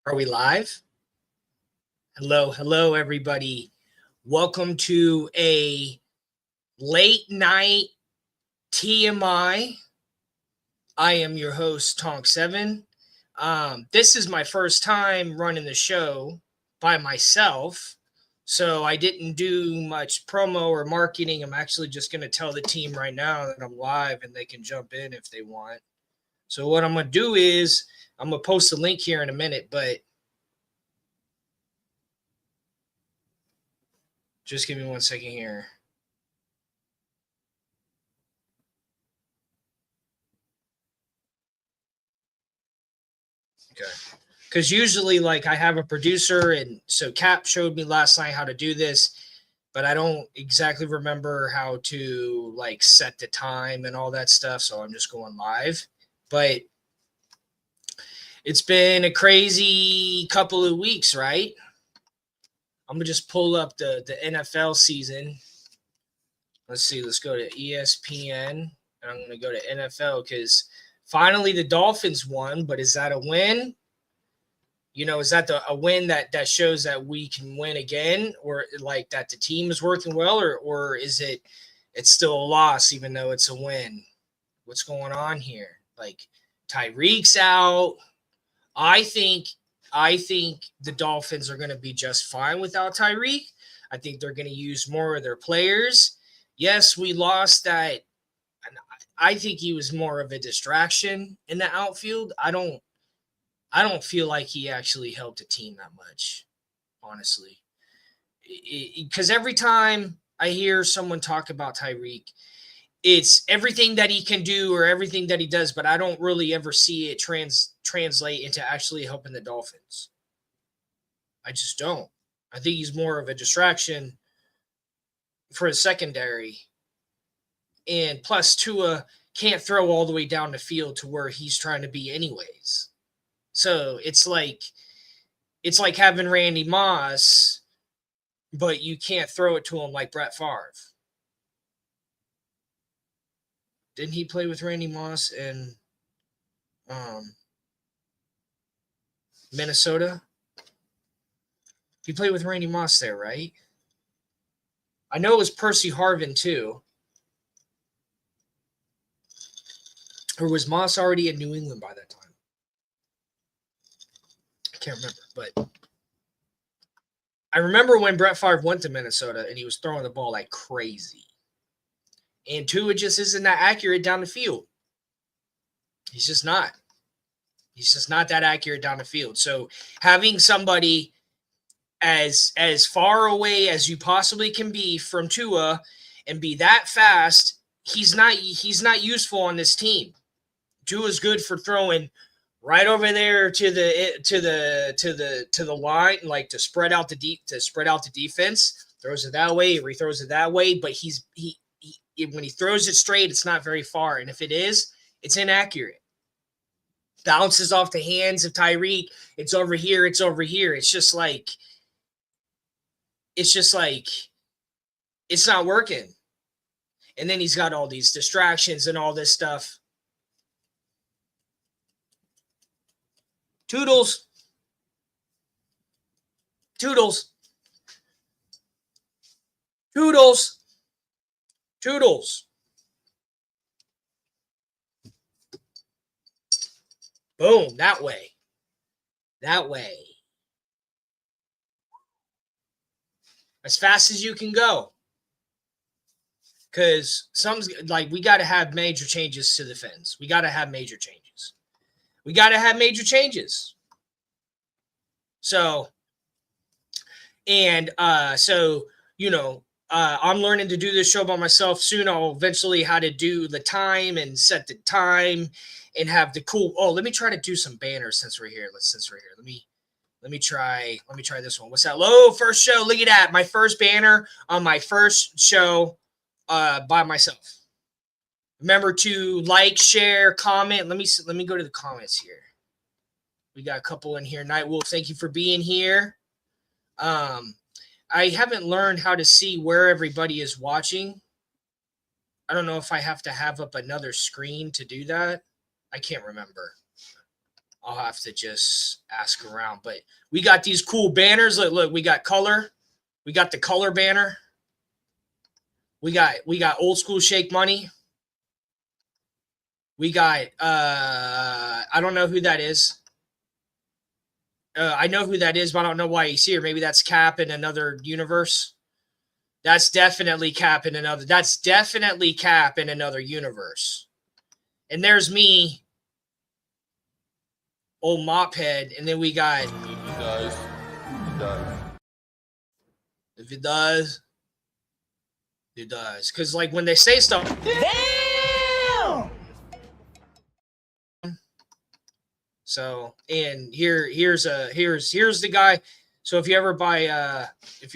Are we live? Hello, everybody. Welcome to a late night TMI. I am your host, Tonk7. This is my first time running the show by myself, so I didn't do much promo or marketing. I'm actually just going to tell the team right now that I'm live and they can jump in if they want. So, what I'm going to do is I'm going to post a link here in a minute, but just give me 1 second here. Okay. Because usually, like, I have a producer, and so Cap showed me last night how to do this, but I don't exactly remember how to like set the time and all that stuff. So I'm just going live. But it's been a crazy couple of weeks, right? I'm gonna just pull up the NFL season. Let's see. Let's go to ESPN, and I'm gonna go to NFL because finally the Dolphins won. But is that a win? Is that a win that shows that we can win again, or like that the team is working well, or is it's still a loss even though it's a win? What's going on here? Like Tyreek's out. I think I think the Dolphins are going to be just fine without Tyreek. I think they're going to use more of their players. Yes, we lost that. I think he was more of a distraction in the outfield. I don't feel like he actually helped the team that much, honestly. Because every time I hear someone talk about Tyreek, it's everything that he can do or everything that he does, but I don't really ever see it translate into actually helping the Dolphins. I just don't. I think he's more of a distraction for his secondary. And plus, Tua can't throw all the way down the field to where he's trying to be anyways. So it's like having Randy Moss, but you can't throw it to him like Brett Favre. Didn't he play with Randy Moss in Minnesota? He played with Randy Moss there, right? I know it was Percy Harvin too. Or was Moss already in New England by that time? I can't remember, but I remember when Brett Favre went to Minnesota and he was throwing the ball like crazy. And Tua just isn't that accurate down the field. He's just not. He's just not that accurate down the field. So having somebody as far away as you possibly can be from Tua and be that fast, he's not useful on this team. Tua's good for throwing right over there to the line, like to spread out the defense. Throws it that way, he throws it that way, but he when he throws it straight, it's not very far, and if it is, it's inaccurate. Bounces off the hands of Tyreek. It's over here. It's over here. It's just like it's not working. And then he's got all these distractions and all this stuff. Toodles. Toodles. Toodles. Toodles. Boom, that way. That way. As fast as you can go. Because we got to have major changes to the fence. We got to have major changes. We got to have major changes. So, and I'm learning to do this show by myself. Soon I'll eventually how to do the time and set the time and have the cool. Oh, let me try to do some banners since we're here. Let me try this one. What's that? Hello, first show. Look at that. My first banner on my first show by myself. Remember to like, share, comment. Let me go to the comments here. We got a couple in here. Night Wolf, thank you for being here. I haven't learned how to see where everybody is watching. I don't know if I have to have up another screen to do that. I can't remember. I'll have to just ask around. But we got these cool banners. Look, we got color. We got the color banner. We got old school Shake Money. We got I don't know who that is. I know who that is, but I don't know why he's here. Maybe that's Cap in another universe. That's definitely Cap in another. That's definitely Cap in another universe. And there's me, old Mophead, and then we got. If it does, it does. If it does, it does. Because like when they say stuff. Damn! So, and here's the guy. So if you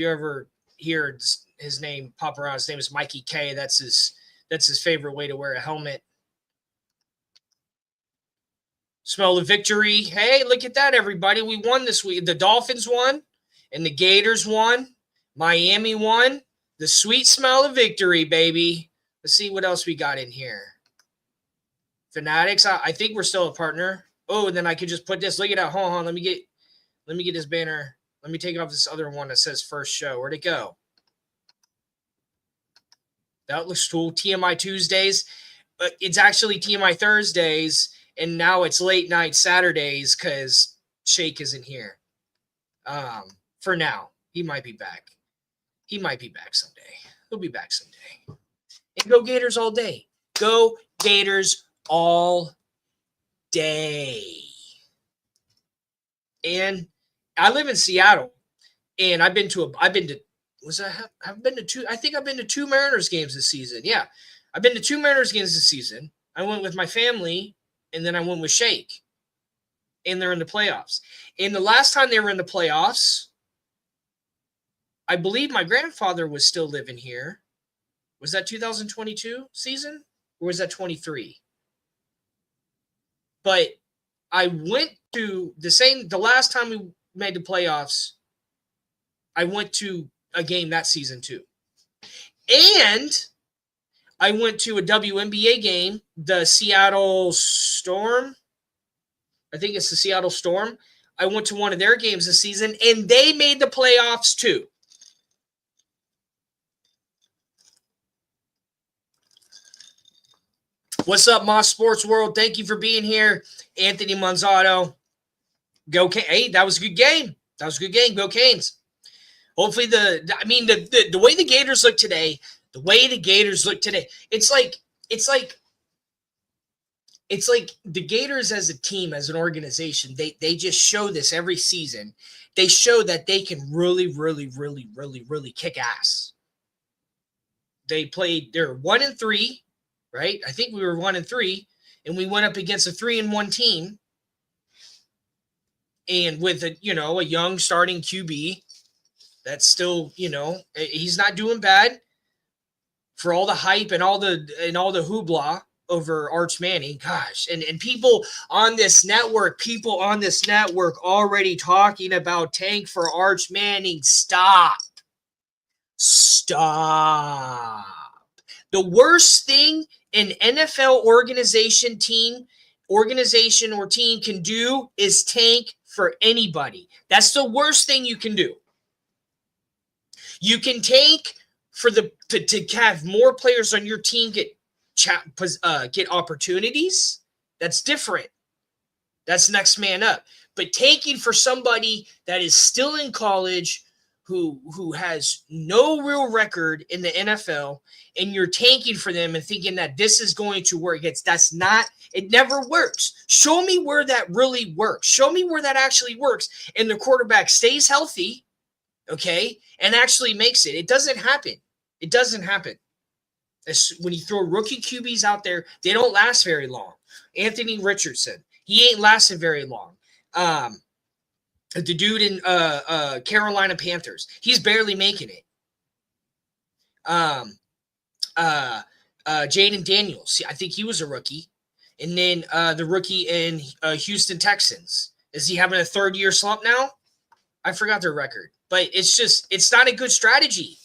ever hear his name pop around, his name is Mikey K. That's his favorite way to wear a helmet. Smell the victory. Hey, look at that, everybody. We won this week. The Dolphins won, and the Gators won. Miami won. The sweet smell of victory, baby. Let's see what else we got in here. Fanatics. I think we're still a partner. Oh, and then I could just put this. Look at that. Hold on. Let me get this banner. Let me take off this other one that says first show. Where'd it go? That looks cool. TMI Tuesdays. But it's actually TMI Thursdays, and now it's late night Saturdays because Shake isn't here. For now. He might be back. He might be back someday. He'll be back someday. And go Gators all day. Go Gators all day. And I live in Seattle, and I've been to two Mariners games this season. Yeah. I've been to 2 Mariners games this season. I went with my family, and then I went with Shake. And they're in the playoffs. And the last time they were in the playoffs, I believe my grandfather was still living here. Was that 2022 season? Or was that 23? But I went to the last time we made the playoffs, I went to a game that season too. And I went to a WNBA game, the Seattle Storm. I think it's the Seattle Storm. I went to one of their games this season, and they made the playoffs too. What's up, Moss Sports World? Thank you for being here. Anthony Manzato. Go Canes. Hey, that was a good game. Go Canes. Hopefully the way the Gators look today, it's like the Gators as a team, as an organization, they just show this every season. They show that they can really, really, really, really, really kick ass. They're 1-3. Right? I think we were 1-3, and we went up against a 3-1 team. And with a young starting QB that's still, he's not doing bad for all the hype and all the hoopla over Arch Manning. Gosh, and people on this network already talking about tank for Arch Manning. Stop. The worst thing an NFL organization or team can do is tank for anybody. That's the worst thing you can do. You can tank for to have more players on your team get opportunities. That's different. That's next man up. But tanking for somebody that is still in college, who has no real record in the NFL, and you're tanking for them and thinking that this is going to work. It never works. Show me where that really works. Show me where that actually works. And the quarterback stays healthy, okay, and actually makes it. It doesn't happen. When you throw rookie QBs out there, they don't last very long. Anthony Richardson, he ain't lasted very long. The dude in Carolina Panthers, he's barely making it. Jaden Daniels, I think he was a rookie. And then the rookie in Houston Texans. Is he having a third-year slump now? I forgot their record. But it's not a good strategy.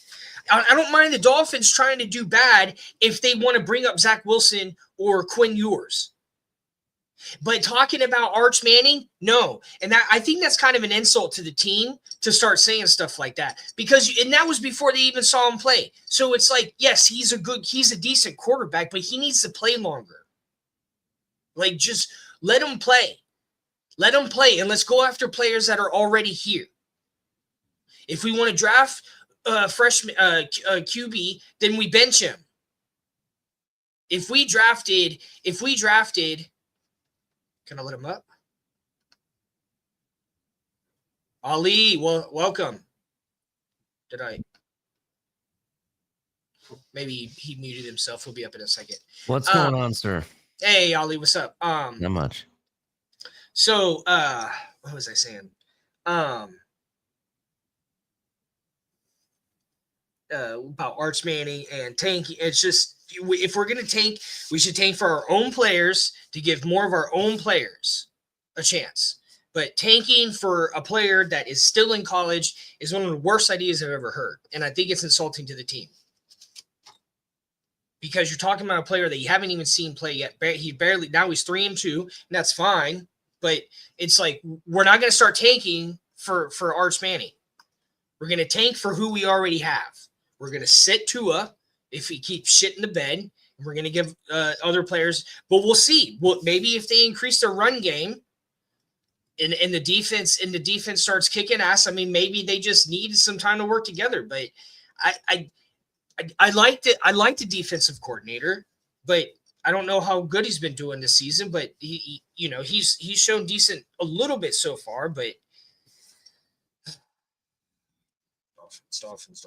I don't mind the Dolphins trying to do bad if they want to bring up Zach Wilson or Quinn Ewers. But talking about Arch Manning, no. And I think that's kind of an insult to the team to start saying stuff like that, and that was before they even saw him play. So it's like, yes, he's a decent quarterback, but he needs to play longer. Like, just let him play. Let him play, and let's go after players that are already here. If we want to draft freshman QB, then we bench him. If we drafted, can I let him up? Ali, well, welcome. Maybe he muted himself. He'll be up in a second. What's going on, sir? Hey, Ali, what's up? Not much. So, what was I saying? About Arch Manning and tanking. It's just, if we're going to tank, we should tank for our own players to give more of our own players a chance. But tanking for a player that is still in college is one of the worst ideas I've ever heard. And I think it's insulting to the team. Because you're talking about a player that you haven't even seen play yet. Now he's 3-2, and that's fine. But it's like, we're not going to start tanking for Arch Manning. We're going to tank for who we already have. We're going to sit Tua if he keeps shit in the bed. And we're going to give other players. But we'll see. Well, maybe if they increase their run game and the defense starts kicking ass, I mean, maybe they just need some time to work together. But I like the defensive coordinator, but I don't know how good he's been doing this season. But he's shown decent a little bit so far. But Dolphins.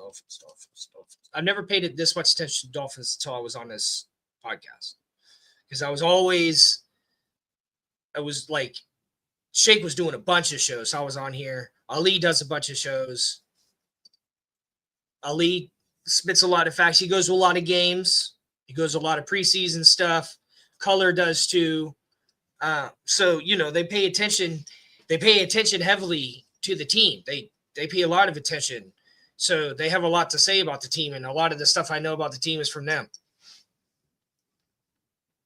I've never paid this much attention to Dolphins until I was on this podcast, because I was like, Shake was doing a bunch of shows. So I was on here. Ali does a bunch of shows. Ali spits a lot of facts. He goes to a lot of games. He goes to a lot of preseason stuff. Color does too. So, they pay attention. They pay attention heavily to the team. They pay a lot of attention. So they have a lot to say about the team. And a lot of the stuff I know about the team is from them.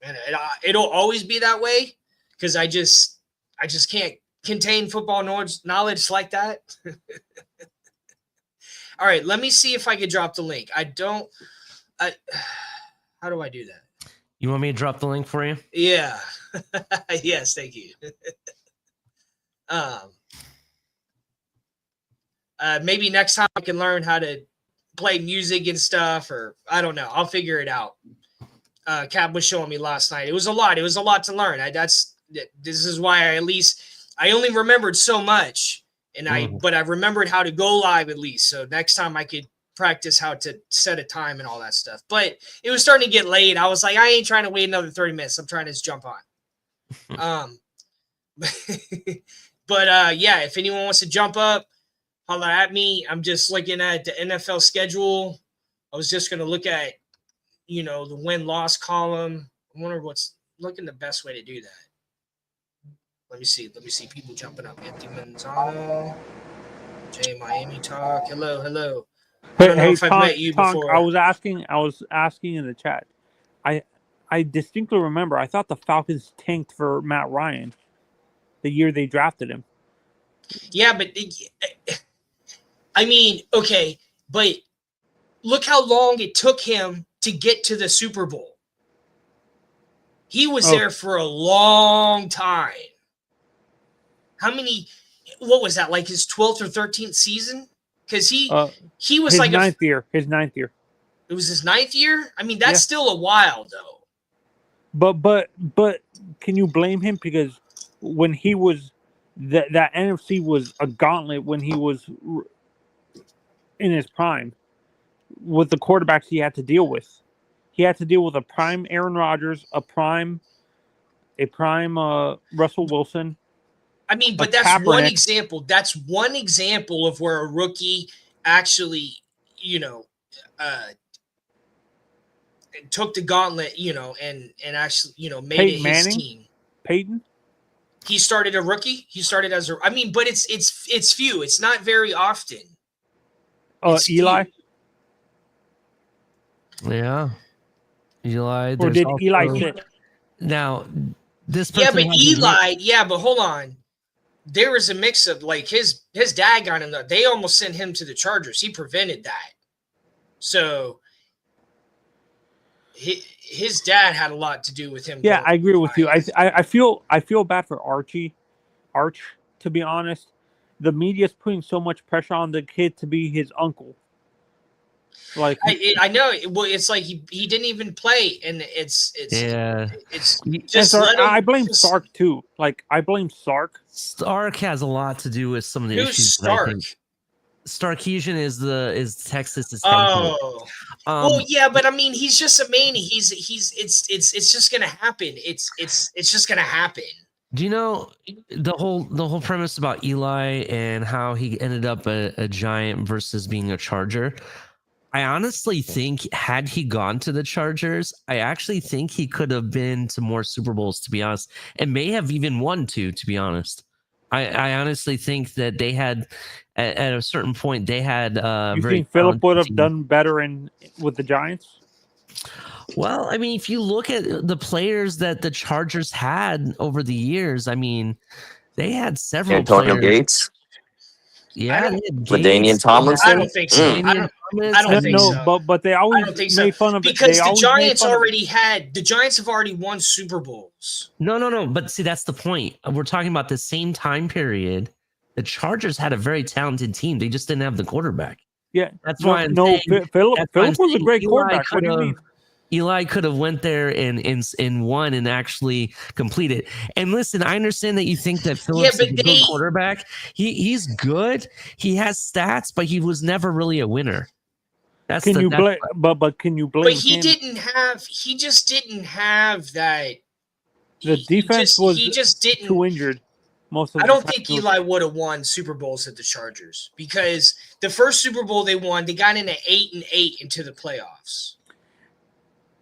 And it'll always be that way, because I just can't contain football knowledge like that. All right, let me see if I can drop the link. How do I do that? You want me to drop the link for you? Yeah. Yes, thank you. Maybe next time I can learn how to play music and stuff, or I don't know. I'll figure it out. Cap was showing me last night. It was a lot. It was a lot to learn. This is why I only remembered so much, but I remembered how to go live at least. So next time I could practice how to set a time and all that stuff. But it was starting to get late. I was like, I ain't trying to wait another 30 minutes. I'm trying to just jump on. But yeah, if anyone wants to jump up, holler at me. I'm just looking at the NFL schedule. I was just going to look at, the win-loss column. I wonder looking the best way to do that. Let me see people jumping up. Anthony Manzano, Jay Miami Talk. Hello. I don't know if I've met you before. I was asking in the chat. I distinctly remember, I thought the Falcons tanked for Matt Ryan the year they drafted him. Yeah, but I mean, okay, but look how long it took him to get to the Super Bowl. He was there for a long time. What was that, like his 12th or 13th season? Because he was like his ninth year. It was his 9th year? I mean, that's still a while, though. But can you blame him? Because when he was, that NFC was a gauntlet when he was in his prime with the quarterbacks he had to deal with. He had to deal with a prime Aaron Rodgers, a prime Russell Wilson. I mean, but that's Kaepernick. One example. That's one example of where a rookie actually, took the gauntlet, and actually, made Peyton it Manning? his team. Peyton? He started a rookie. He started as but it's few. It's not very often. Eli? Few. Yeah. Eli. Or did Eli sit? Now, This Yeah, person but hasn't hit. Eli, yeah, but hold on. There was a mix of like his dad got him. They almost sent him to the Chargers. He prevented that. So his dad had a lot to do with him. Yeah, going I agree with you. Giants. I feel bad for Arch, to be honest. The media's putting so much pressure on the kid to be his uncle. Like I know. Well, it's like he didn't even play, and it's just Sark, let him. I blame Sark too. Like I blame Sark. Stark has a lot to do with some of the Who's issues. Stark? Starkesian is Texas's head coach. Oh, well, yeah, but I mean, he's just a man. It's just gonna happen. It's just gonna happen. Do you know the whole premise about Eli and how he ended up a Giant versus being a Charger? I honestly think had he gone to the Chargers, I actually think he could have been to more Super Bowls, to be honest, and may have even won two, to be honest. I honestly think that they had at a certain point they had You very think Philip would have talented done better with the Giants? Well, I mean, if you look at the players that the Chargers had over the years, I mean, they had several Antonio players. Gates. Yeah, I they had LaDainian Gates, Tomlinson? I don't think so. Mm. I don't Thomas, think so. But they always I don't think made so. fun of it. Because They the always made Giants fun of it. the Giants have already won Super Bowls. No. But see, that's the point. We're talking about the same time period. The Chargers had a very talented team. They just didn't have the quarterback. Yeah, That's why I'm no. saying, Philip that's why I'm was a saying great Eli quarterback. What do you mean? Eli could have went there and won and actually completed. And listen, I understand that you think that Phillips is a good quarterback. He's good. He has stats, but he was never really a winner. But can you blame But he him? didn't have. He just didn't have that. The defense he just didn't. too injured. Most of I the don't time. think Eli would have won Super Bowls at the Chargers because the first Super Bowl they won, they got in at 8-8 into the playoffs.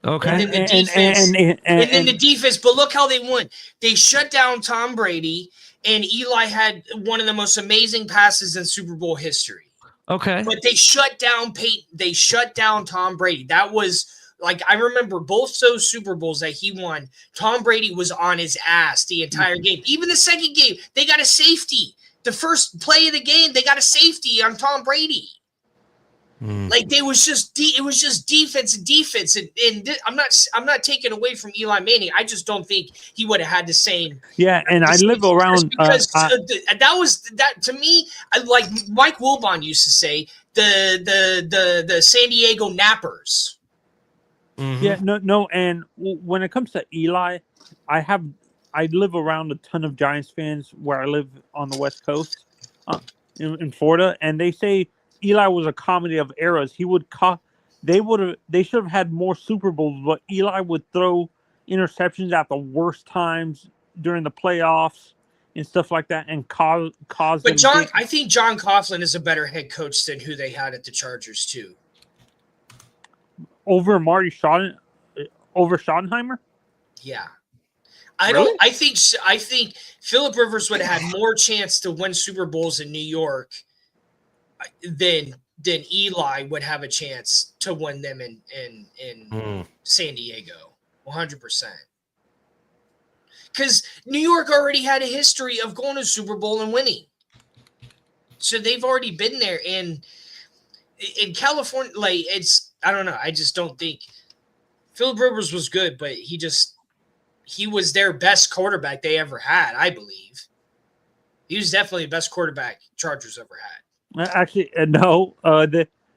Okay. And then the defense, and then the defense. But look how they won. They shut down Tom Brady, and Eli had one of the most amazing passes in Super Bowl history. Okay. But they shut down Peyton. They shut down Tom Brady. That was like I remember both those Super Bowls that he won. Tom Brady was on his ass the entire game. Even the second game, they got a safety. The first play of the game, they got a safety on Tom Brady. Like it was just defense, and I'm not taking away from Eli Manning. I just don't think he would have had the same. Yeah, and I live around because that was to me. Like Mike Wilbon used to say, the San Diego Nappers. Mm-hmm. Yeah, no, and when it comes to Eli, I live around a ton of Giants fans where I live on the West Coast, in Florida, and they say Eli was a comedy of errors. They should have had more Super Bowls, but Eli would throw interceptions at the worst times during the playoffs and stuff like that, and cause. But I think John Coughlin is a better head coach than who they had at the Chargers too. Over Schottenheimer? Yeah. I think Philip Rivers would have had more chance to win Super Bowls in New York than Eli would have a chance to win them in San Diego. 100%. Because New York already had a history of going to Super Bowl and winning. So they've already been there. And in California, like I don't know. I just don't think Philip Rivers was good, but he was their best quarterback they ever had, I believe. He was definitely the best quarterback Chargers ever had. Actually, no.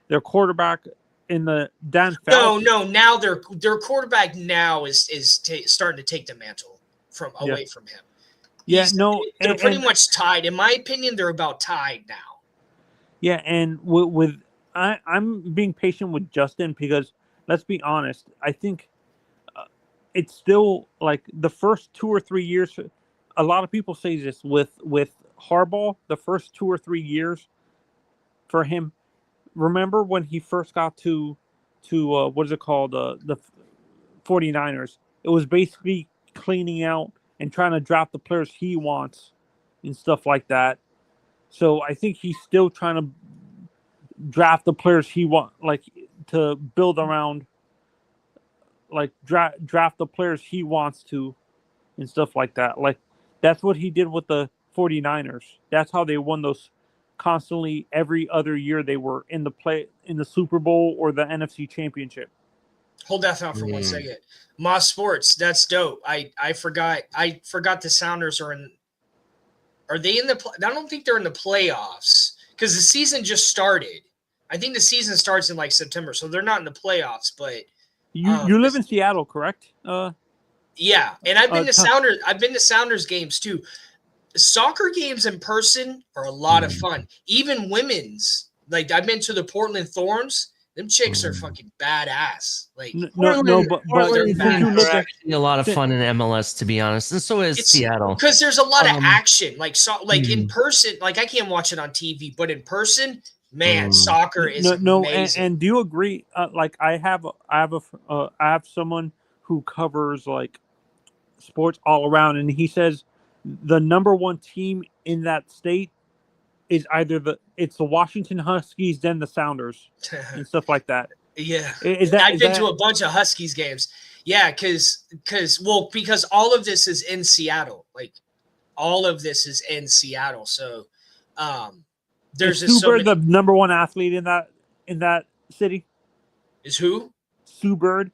Their quarterback in the Dan Fouts. No. Now their quarterback now is starting to take the mantle away from him. They're pretty much tied. In my opinion, they're about tied now. Yeah, and I'm being patient with Justin because let's be honest. I think it's still like the first 2 or 3 years. A lot of people say this with Harbaugh. The first 2 or 3 years for him. Remember when he first got to what is it called, the 49ers? It was basically cleaning out and trying to draft the players he wants and stuff like that. So I think he's still trying to draft the players he wants, like to build around, like draft the players he wants to and stuff like that. Like that's what he did with the 49ers. That's how they won those constantly every other year they were in the Super Bowl or the NFC Championship. Hold that thought for 1 second. Moss Sports, that's dope. I forgot the Sounders are they in the I don't think they're in the playoffs because the season just started. I think the season starts in like September, so they're not in the playoffs, but you live in Seattle, correct? Yeah, and I've been to Sounders games too. Soccer games in person are a lot of fun. Even women's, like I've been to the Portland Thorns. Them chicks are fucking badass. Like but Portland they're teams are actually a lot of fun in MLS, to be honest, and so is Seattle. Because there's a lot of action, like in person. Like I can't watch it on TV, but in person, man, soccer is amazing. And do you agree? Like I have someone who covers like sports all around, and he says the number one team in that state is either the Washington Huskies, then the Sounders, and stuff like that. Yeah, I've been to a bunch of Huskies games. Yeah, because all of this is in Seattle. Like all of this is in Seattle. So there's Sue Bird, the number one athlete in that city. Is who? Sue Bird,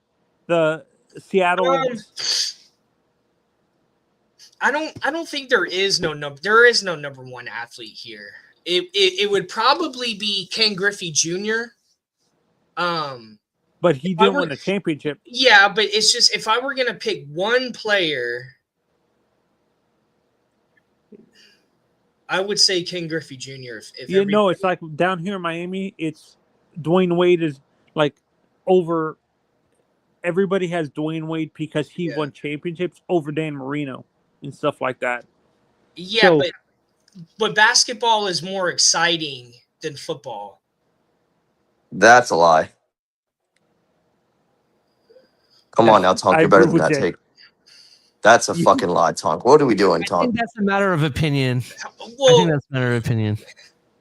the Seattle. I don't think there is no number one athlete here. It would probably be Ken Griffey Jr. But he didn't win the championship. Yeah, but it's just if I were gonna pick one player, I would say Ken Griffey Jr. It's like down here in Miami, it's Dwayne Wade is like over. Everybody has Dwayne Wade because he won championships over Dan Marino and stuff like that. Yeah, so, but basketball is more exciting than football. That's a lie. Come on now, Tonk. You're better than that take. That's a fucking lie, Tonk. What are we doing, Tonk? I think that's a matter of opinion. I think that's a matter of opinion.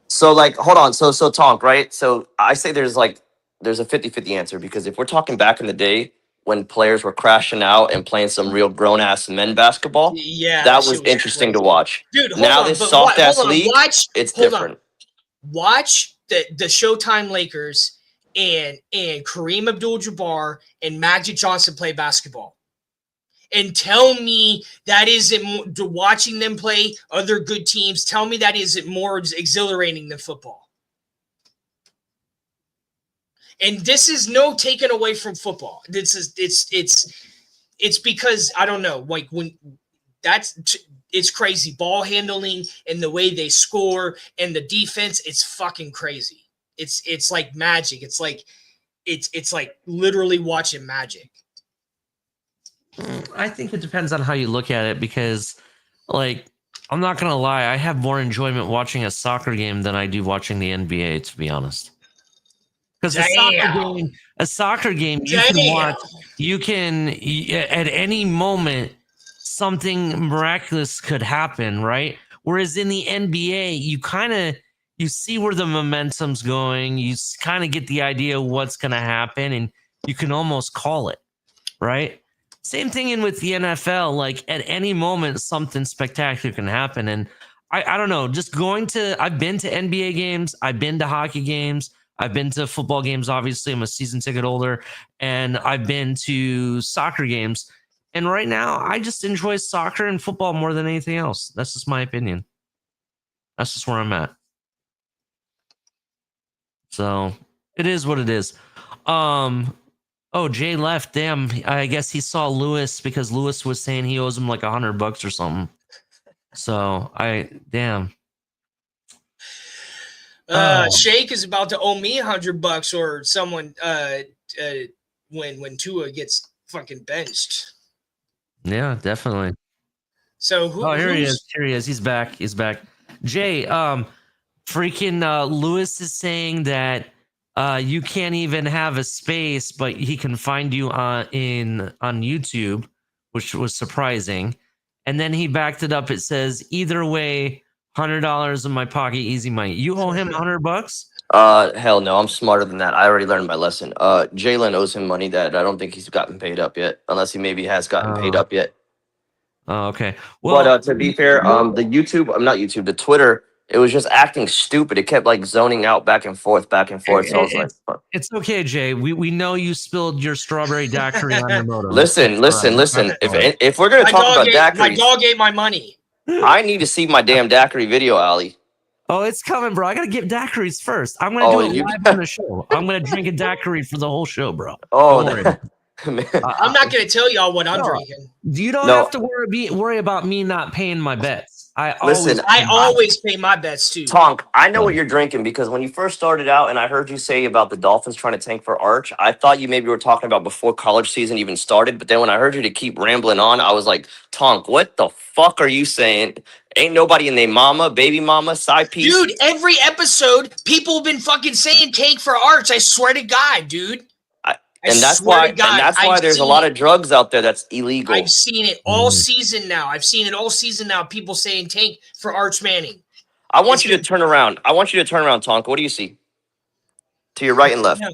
So, like, hold on. So Tonk, right? So I say there's a 50-50 answer because if we're talking back in the day when players were crashing out and playing some real grown-ass men basketball, that was interesting to watch. Dude, now this soft-ass league, it's different. Watch the Showtime Lakers and Kareem Abdul-Jabbar and Magic Johnson play basketball. And tell me that isn't watching them play other good teams. Tell me that isn't more exhilarating than football. And this is no taken away from football. It's because I don't know, like it's crazy ball handling and the way they score and the defense. It's fucking crazy. It's like magic. It's like literally watching magic. I think it depends on how you look at it because, like, I'm not gonna lie, I have more enjoyment watching a soccer game than I do watching the NBA, to be honest. Because a soccer game, you can watch. You can at any moment something miraculous could happen, right? Whereas in the NBA, you see where the momentum's going. You kind of get the idea of what's going to happen, and you can almost call it, right? Same thing in with the NFL. Like at any moment, something spectacular can happen, and I don't know. I've been to NBA games. I've been to hockey games. I've been to football games. Obviously, I'm a season ticket holder, and I've been to soccer games. And right now, I just enjoy soccer and football more than anything else. That's just my opinion. That's just where I'm at. So it is what it is. Oh, Jay left. Damn. I guess he saw Lewis because Lewis was saying he owes him like $100 or something. So damn. Shake is about to owe me $100 or someone when Tua gets fucking benched. Yeah, definitely. So here he is. Here he is. He's back. Jay, freaking Lewis is saying that you can't even have a space, but he can find you on YouTube, which was surprising. And then he backed it up. It says either way, $100 in my pocket, easy money. You owe him $100? Hell no, I'm smarter than that. I already learned my lesson. Jalen owes him money that I don't think he's gotten paid up yet, unless he maybe has gotten paid up yet. Oh, okay. Well, But to be fair, the YouTube, I'm not YouTube, the Twitter, it was just acting stupid. It kept like zoning out back and forth, back and forth. So I was like, fuck. it's okay, Jay. We know you spilled your strawberry daiquiri on your modem. Listen. If we're gonna talk about my daiquiris, dog ate my money. I need to see my damn daiquiri video, Ali. Oh, it's coming, bro. I gotta get daiquiris first. I'm gonna Oh, do it you- live on the show. I'm gonna drink a daiquiri for the whole show, bro. Oh, Don't worry. man. I'm not gonna tell y'all what I'm No. drinking. You don't No. have to worry about me not paying my bets. Listen, I always pay my bets too. Tonk, I know what you're drinking because when you first started out and I heard you say about the Dolphins trying to tank for Arch, I thought you maybe were talking about before college season even started. But then when I heard you to keep rambling on, I was like, Tonk, what the fuck are you saying? Ain't nobody in their mama, baby mama, side piece. Dude, every episode, people have been fucking saying tank for Arch. I swear to God, dude. And that's why there's a lot of drugs out there that's illegal. I've seen it all season now. People saying tank for Arch Manning. I want you to turn around. Tonka. What do you see? To your right and left. No,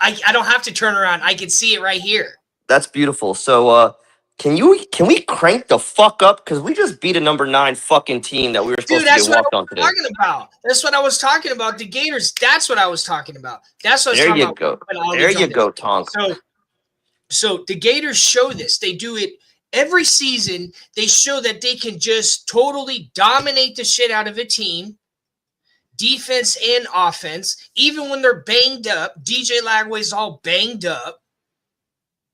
I don't have to turn around. I can see it right here. That's beautiful. So can we crank the fuck up? Because we just beat a number 9 fucking team that we were supposed to get walked on today. That's what I was talking about. The Gators. That's what I was talking about. That's what I was talking about. There you go, Tonka. So the Gators show this. They do it every season. They show that they can just totally dominate the shit out of a team, defense and offense, even when they're banged up. DJ Lagway's all banged up.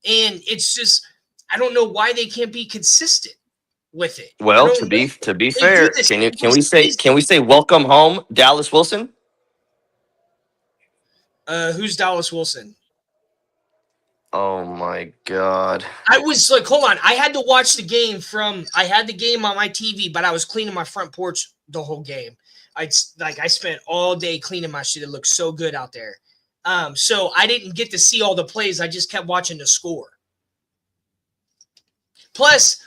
And it's just, I don't know why they can't be consistent with it. Well, to be fair, can we say welcome home, Dallas Wilson? Who's Dallas Wilson? Oh my God. I was like, hold on. I had to watch the game I had the game on my TV, but I was cleaning my front porch the whole game. I spent all day cleaning my shit. It looked so good out there. So I didn't get to see all the plays. I just kept watching the score. Plus,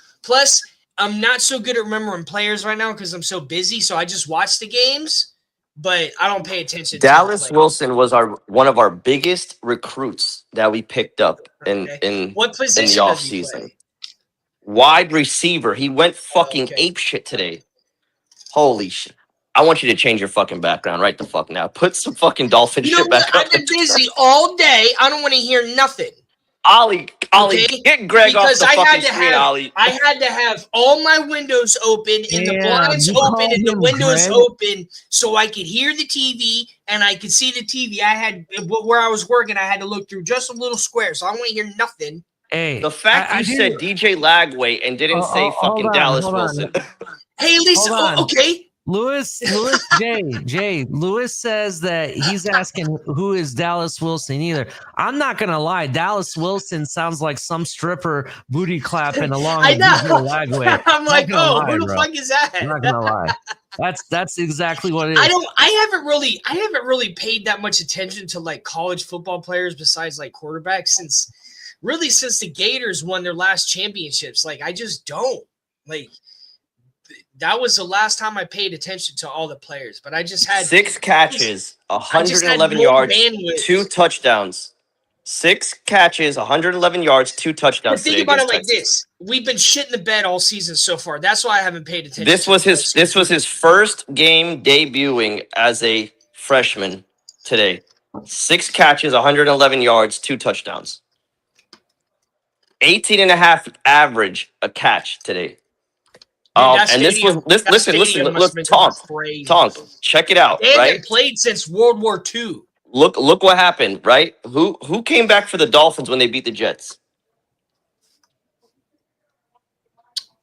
I'm not so good at remembering players right now because I'm so busy. So I just watch the games, but I don't pay attention. Dallas Wilson was one of our biggest recruits that we picked up in what position in the offseason. Wide receiver. He went fucking ape shit today. Holy shit. I want you to change your fucking background right the fuck now. Put some fucking dolphin shit back up. I've been busy all day. I don't want to hear nothing. Ollie, get Greg off the fucking screen, Ollie. I had to have all my windows open and the blinds open and the windows open so I could hear the TV and I could see the TV. I had, where I was working, I had to look through just a little square, so I don't want to hear nothing. Hey, the fact you said DJ Lagway and didn't say fucking Dallas Wilson. Hey, Lisa, okay. Lewis, Jay, Lewis says that he's asking who is Dallas Wilson either. I'm not going to lie. Dallas Wilson sounds like some stripper booty clapping along with Lagway. I'm like, who the fuck is that? I'm not going to lie. That's exactly what it is. I haven't really paid that much attention to like college football players besides like quarterbacks since the Gators won their last championships. Like I just don't like. That was the last time I paid attention to all the players, but I just had 6 catches, 111 yards, 2 touchdowns. 6 catches, 111 yards, 2 touchdowns. But think about it like this: we've been shit in the bed all season so far. That's why I haven't paid attention. This was his first game debuting as a freshman today. 6 catches, 111 yards, 2 touchdowns. 18.5 average a catch today. And listen, look, Tonk, check it out, they haven't right? Played since World War II. Look what happened, right? Who came back for the Dolphins when they beat the Jets?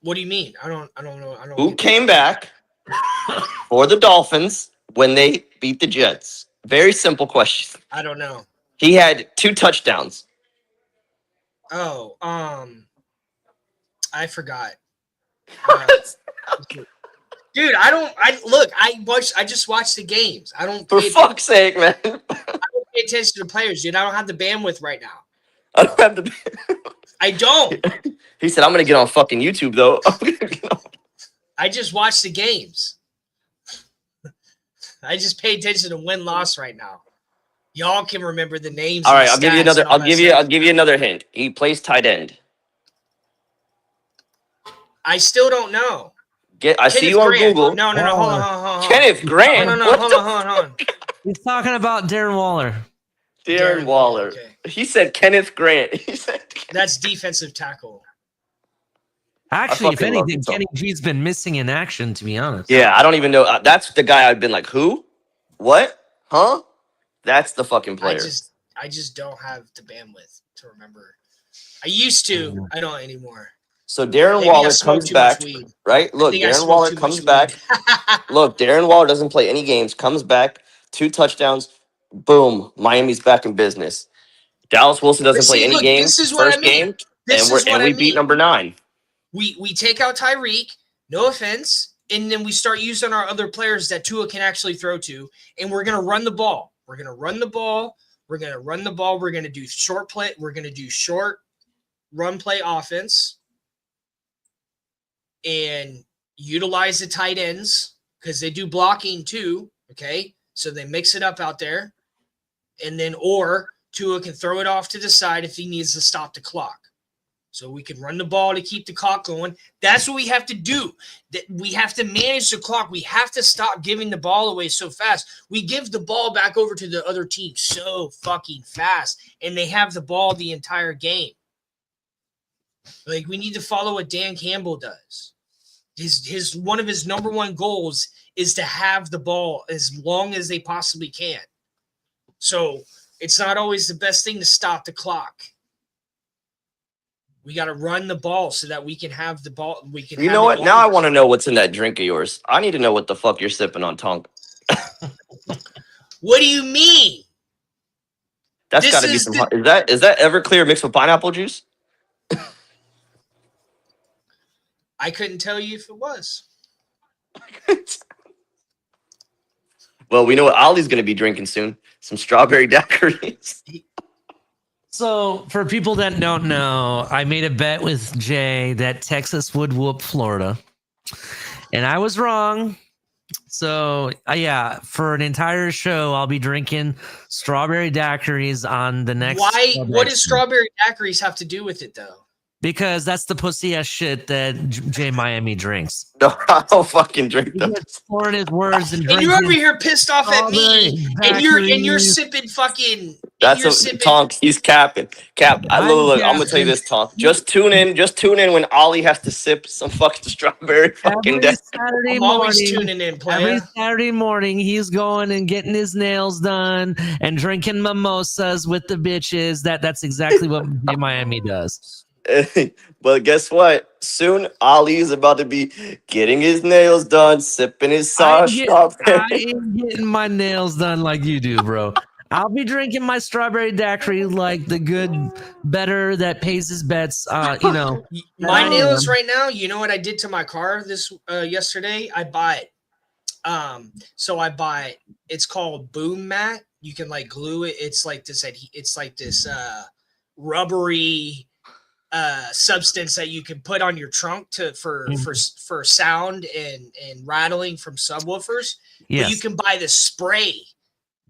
What do you mean? I don't know. Who came back for the Dolphins when they beat the Jets? Very simple question. I don't know. He had 2 touchdowns. Oh, I forgot. Dude, I just watch the games. I don't. For fuck's sake, man. I don't pay attention to players, dude. I don't have the bandwidth right now. I don't have the. I don't. He said, "I'm gonna get on fucking YouTube, though." I just watch the games. I just pay attention to win-loss right now. Y'all can remember the names. All right, I'll give you another hint. He plays tight end. I still don't know. I see you on Grant. Google. No, hold on. Kenneth Grant. No, What hold the on. He's talking about Darren Waller. Darren Waller. Okay. He said Kenneth Grant. He said that's defensive tackle. Actually, if fucking love anything, it, so. Kenny G's been missing in action, to be honest. Yeah, I don't even know. That's the guy I've been like, who? What? Huh? That's the fucking player. I just don't have the bandwidth to remember. I used to. I don't anymore. So Darren Maybe I Waller smoked comes too much back, weed. right? Look, I think I Darren smoked Waller too comes much back. weed. Look, Darren Waller doesn't play any games, comes back, 2 touchdowns, boom, Miami's back in business. Dallas Wilson doesn't play any games, This is what I first mean. game, This and is what we I beat mean. number 9. We take out Tyreek, no offense, and then we start using our other players that Tua can actually throw to, and we're going to run the ball. We're going to run the ball. We're going to do short play. We're going to do short run play offense and utilize the tight ends because they do blocking too, okay? So they mix it up out there. And then or Tua can throw it off to the side if he needs to stop the clock. So we can run the ball to keep the clock going. That's what we have to do. We have to manage the clock. We have to stop giving the ball away so fast. We give the ball back over to the other team so fucking fast, and they have the ball the entire game. Like, we need to follow what Dan Campbell does. His one of his number one goals is to have the ball as long as they possibly can. So it's not always the best thing to stop the clock. We got to run the ball so that we can have the ball. We can. You know what? Now I want to know what's in that drink of yours. I need to know what the fuck you're sipping on, Tonk. What do you mean? That's got to be some. Is that Everclear mixed with pineapple juice? I couldn't tell you if it was. Well, we know what Ollie's going to be drinking soon. Some strawberry daiquiris. So, for people that don't know, I made a bet with Jay that Texas would whoop Florida, and I was wrong. So, yeah, for an entire show, I'll be drinking strawberry daiquiris on the next. Why? What does strawberry daiquiris have to do with it, though? Because that's the pussy ass shit that Jay Miami drinks. No, I don't fucking drink them. He's pouring his words and you're over here pissed off at me, and you're sipping fucking. That's a Tonk. He's capping. Look, I'm gonna tell you this, Tonk. Just tune in when Ollie has to sip some fucking strawberry fucking every Saturday I'm always morning, tuning in, player. Every Saturday morning, he's going and getting his nails done and drinking mimosas with the bitches. That's exactly what Jay Miami does. But guess what? Soon Ollie's about to be getting his nails done, sipping his sauce. I ain't getting my nails done like you do, bro. I'll be drinking my strawberry daiquiri like the good better that pays his bets. My nails right now. You know what I did to my car yesterday? I bought. So I bought. It's called Boom Mat. You can like glue it. It's like this. It's like this rubbery substance that you can put on your trunk for sound and rattling from subwoofers. Yes. But you can buy the spray.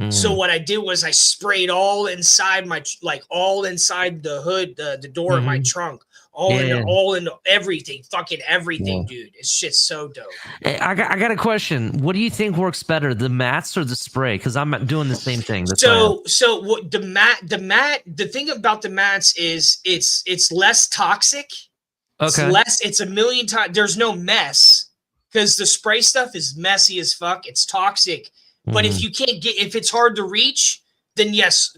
So what I did was I sprayed all inside all inside the hood, the door of my trunk, all in everything, fucking everything, dude. It's shit's so dope. Hey, I got a question. What do you think works better, the mats or the spray? Because I'm doing the same thing. So what the thing about the mats is it's less toxic. Okay. It's a million times. There's no mess because the spray stuff is messy as fuck. It's toxic. But if you can't if it's hard to reach, then yes,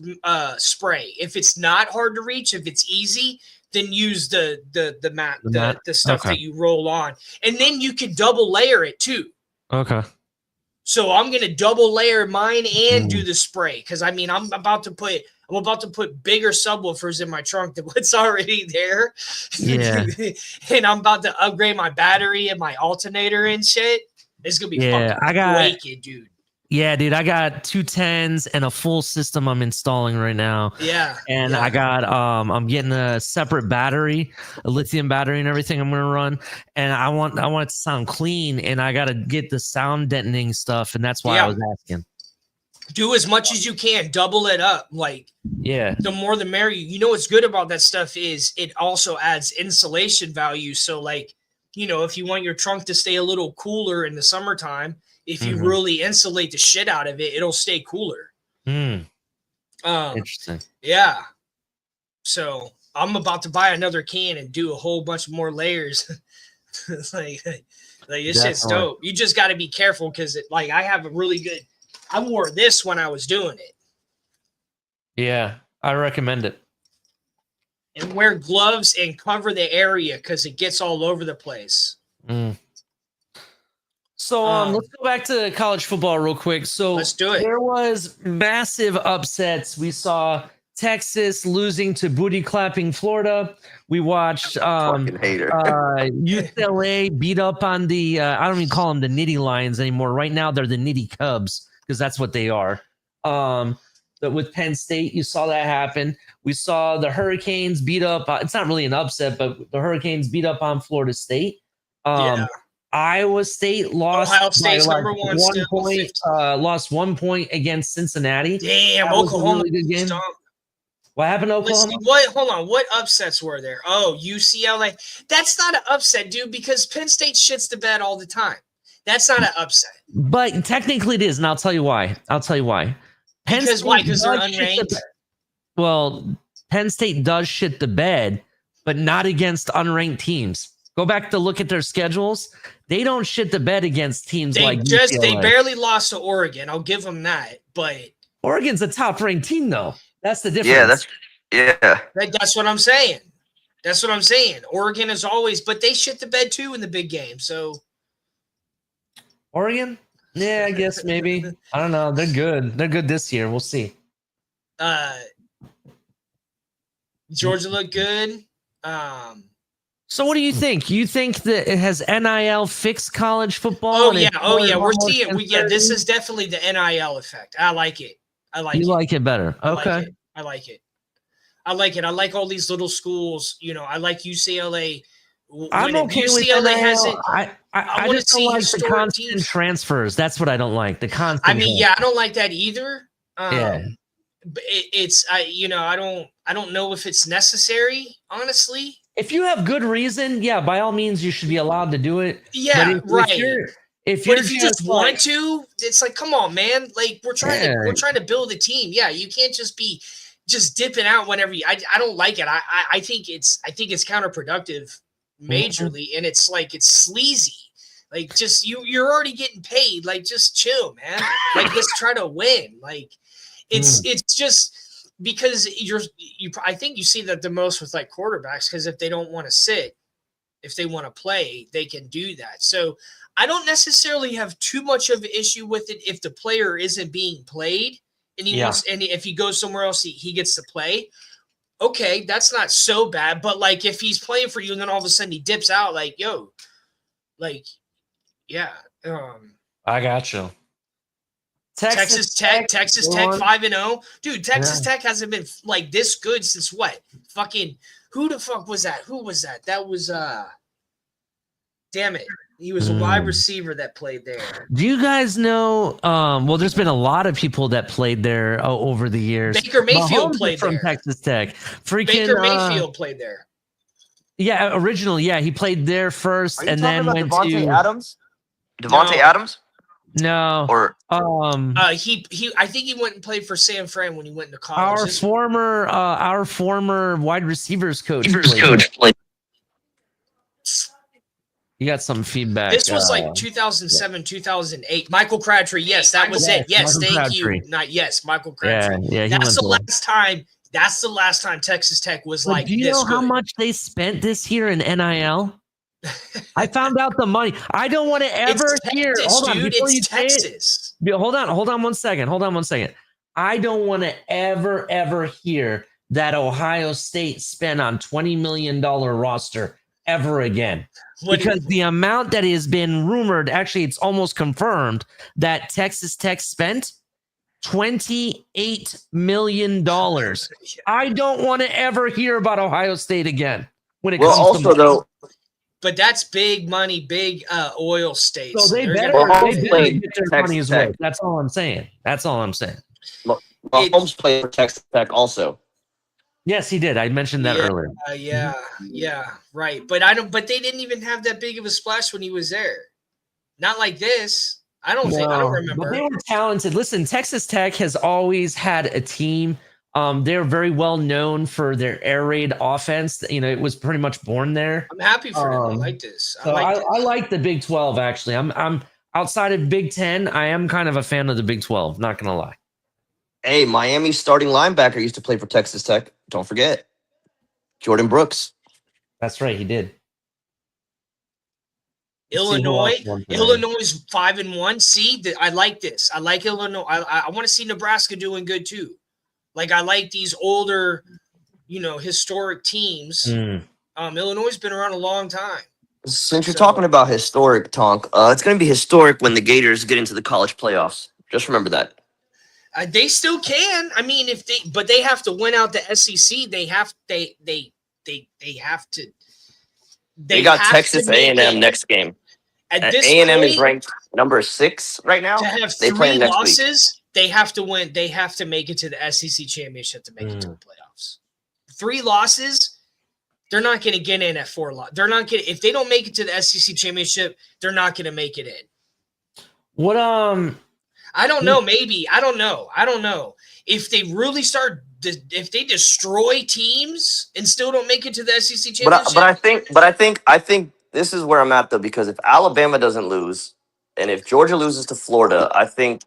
spray. If it's not hard to reach, if it's easy, then use the mat, the stuff that you roll on. And then you can double layer it too. Okay. So I'm going to double layer mine and do the spray. Cause I mean, I'm about to put bigger subwoofers in my trunk than what's already there. Yeah. And I'm about to upgrade my battery and my alternator and shit. It's going to be fucking wicked, dude. Yeah, dude, I got 2 10s and a full system I'm installing right now. Yeah. And I got I'm getting a separate battery, a lithium battery and everything I'm gonna run. And I want it to sound clean, and I gotta get the sound deadening stuff, and that's why I was asking. Do as much as you can, double it up. Like, the more the merrier. You know what's good about that stuff is it also adds insulation value. So like if you want your trunk to stay a little cooler in the summertime, if you Mhm. really insulate the shit out of it, it'll stay cooler. Interesting. Yeah. So I'm about to buy another can and do a whole bunch more layers. It's like this shit's Definitely. dope. You just got to be careful because I have a really good. I wore this when I was doing it, Yeah, I recommend it. and wear gloves and cover the area because it gets all over the place. So let's go back to college football real quick. So Let's do it. There was massive upsets. We saw Texas losing to booty clapping Florida. We watched Fucking hater. UCLA beat up on the I don't even call them the Nitty Lions anymore. Right now they're the Nitty Cubs because that's what they are. But with Penn State, you saw that happen. We saw the Hurricanes beat up. It's not really an upset, but the Hurricanes beat up on Florida State. Yeah. Iowa State lost. Ohio State's by number one. 1 Still point. Lost 1 point against Cincinnati. Damn, That was a Oklahoma. really good game. Stomp. What happened to Let's Oklahoma? see, hold on. What upsets were there? Oh, UCLA. That's not an upset, dude, because Penn State shits the bed all the time. That's not an upset. But technically it is, and I'll tell you why. Penn Because State why? Because they're does shit the unranked? bed. Well, Penn State does shit the bed, but not against unranked teams. Go back to look at their schedules. They don't shit the bed against teams They like just they UCLA. barely lost to Oregon. I'll give them that, but Oregon's a top ranked team, though. That's the difference. that's what I'm saying. That's what I'm saying. Oregon is always, but they shit the bed too in the big game. So Oregon? Yeah, I guess maybe. I don't know. They're good. They're good this year. We'll see. Georgia looked good. So what do you think? You think that it has NIL fixed college football? Oh and yeah, it's oh more yeah. We're almost seeing. This uncertain? is definitely the NIL effect. I like it. I like You it. like it better. I like Okay. it. I like it. I like it. I like all these little schools. I like UCLA. I'm okay with UCLA NIL. hasn't. I wanna just don't see like the historic constant teams. transfers. That's what I don't like. The constant. I mean, yeah, I don't like that either. Yeah. But I don't know if it's necessary, honestly. If you have good reason, yeah, by all means, you should be allowed to do it. Yeah, right. If But you're if you just like, want to, it's like, come on, man. Like we're trying to build a team. Yeah, you can't just be just dipping out whenever I don't like it. I think it's counterproductive majorly, and it's like it's sleazy. Like just you're already getting paid. Like just chill, man. Like let's try to win. Like it's just because I think you see that the most with like quarterbacks, because if they don't want to sit, if they want to play, they can do that. So I don't necessarily have too much of an issue with it if the player isn't being played and he wants, and if he goes somewhere else, he gets to play. Okay, that's not so bad. But like if he's playing for you and then all of a sudden he dips out, like, yo, like, yeah. I got you. Texas Tech 5-0. Dude, Texas Tech hasn't been like this good since what? Fucking who the fuck was that? Who was that? That was damn it. He was a wide receiver that played there. Do you guys know? Well, there's been a lot of people that played there over the years. Baker Mayfield Mahomes played from there. Texas Tech. Freaking Baker Mayfield played there. Yeah, originally, yeah, he played there first, and then went to Adams. Devontae Adams. No, Or he I think he went and played for San Fran when he went into college. our former wide receivers coach. You got some feedback. This was like 2007, 2008. Michael Crabtree. Yes, that was it. Yes, Michael thank Crabtree. you. Not yes, Michael Crabtree. Yeah, that's the last time. That's the last time Texas Tech was like. Do you know how much they spent this year in NIL? I found out the money. I don't want to ever hear. Hold on, before you say it, hold on 1 second. Hold on 1 second. I don't want to ever hear that Ohio State spent on $20 million roster ever again. Because the amount that has been rumored, actually, it's almost confirmed that Texas Tech spent $28 million. I don't want to ever hear about Ohio State again when it comes to money. But that's big money, big oil states. So they better get their money's worth. That's all I'm saying. Mahomes played for Texas Tech also. Yes, he did. I mentioned that earlier. Yeah, right. But But they didn't even have that big of a splash when he was there. Not like this. I don't think. I don't No, but remember. they were talented. Listen, Texas Tech has always had a team. They're very well known for their air raid offense. You know, it was pretty much born there. I'm happy for them. I like this. So I like the Big 12 actually. I'm outside of Big 10. I am kind of a fan of the Big 12. Not gonna lie. Hey, Miami's starting linebacker used to play for Texas Tech. Don't forget. Jordan Brooks. That's right, he did. Illinois is 5-1. See, I like this. I like Illinois. I want to see Nebraska doing good too. Like I like these older, historic teams. Illinois has been around a long time. Since you're talking about historic, Tonk, it's going to be historic when the Gators get into the college playoffs. Just remember that. They still can. I mean, but they have to win out the SEC. They have to. They got Texas A&M next game. A&M is ranked number 6 right now. To have they 3 losses, they have to win. They have to make it to the SEC championship to make it to the playoffs. 3 losses, they're not going to get in at 4 losses. They're not getting. If they don't make it to the SEC championship, they're not going to make it in. What I don't know. Maybe I don't know. If they really if they destroy teams and still don't make it to the SEC championship. But I think this is where I'm at though, because if Alabama doesn't lose, and if Georgia loses to Florida, I think